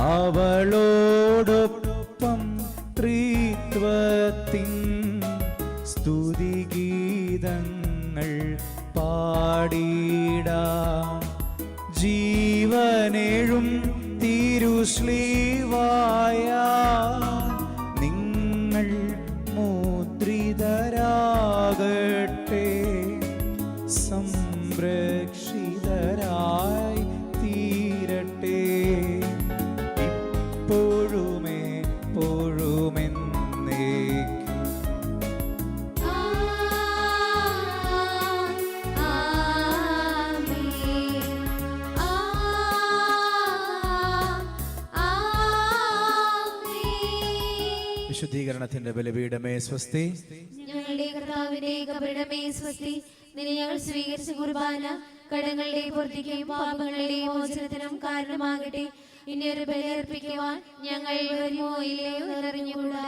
അവളോടൊപ്പം ത്രിത്വത്തിൻ സ്തുതിഗീതങ്ങൾ പാടിടാം ജീവനേഴും തിരുശ്ലീവായ നിങ്ങൾ മുദ്രിതരാകട്ടെ സംരക്ഷിതരായി തീരട്ടെ ഇപ്പോഴുമേ എപ്പോഴുമെന്നേക്കും. വിശുദ്ധീകരണത്തിന്റെ ബലിപീഠമേ സ്വസ്തി. ഞങ്ങളുടെ കർത്താവിന്റെ കബറിടമേ സ്വസ്തി. നിന്നെ ഞങ്ങൾ സ്വീകരിച്ച കുർബാന കടങ്ങളുടെ പൂർത്തിക്കും പാപങ്ങളുടെ മോചനത്തിനും കാരണമാകട്ടെ. ഇനി ഒരു ബലിയർപ്പിക്കുവാൻ ഞങ്ങൾ വരുമോ ഇല്ലയോ എന്നറിഞ്ഞുകൂടാ.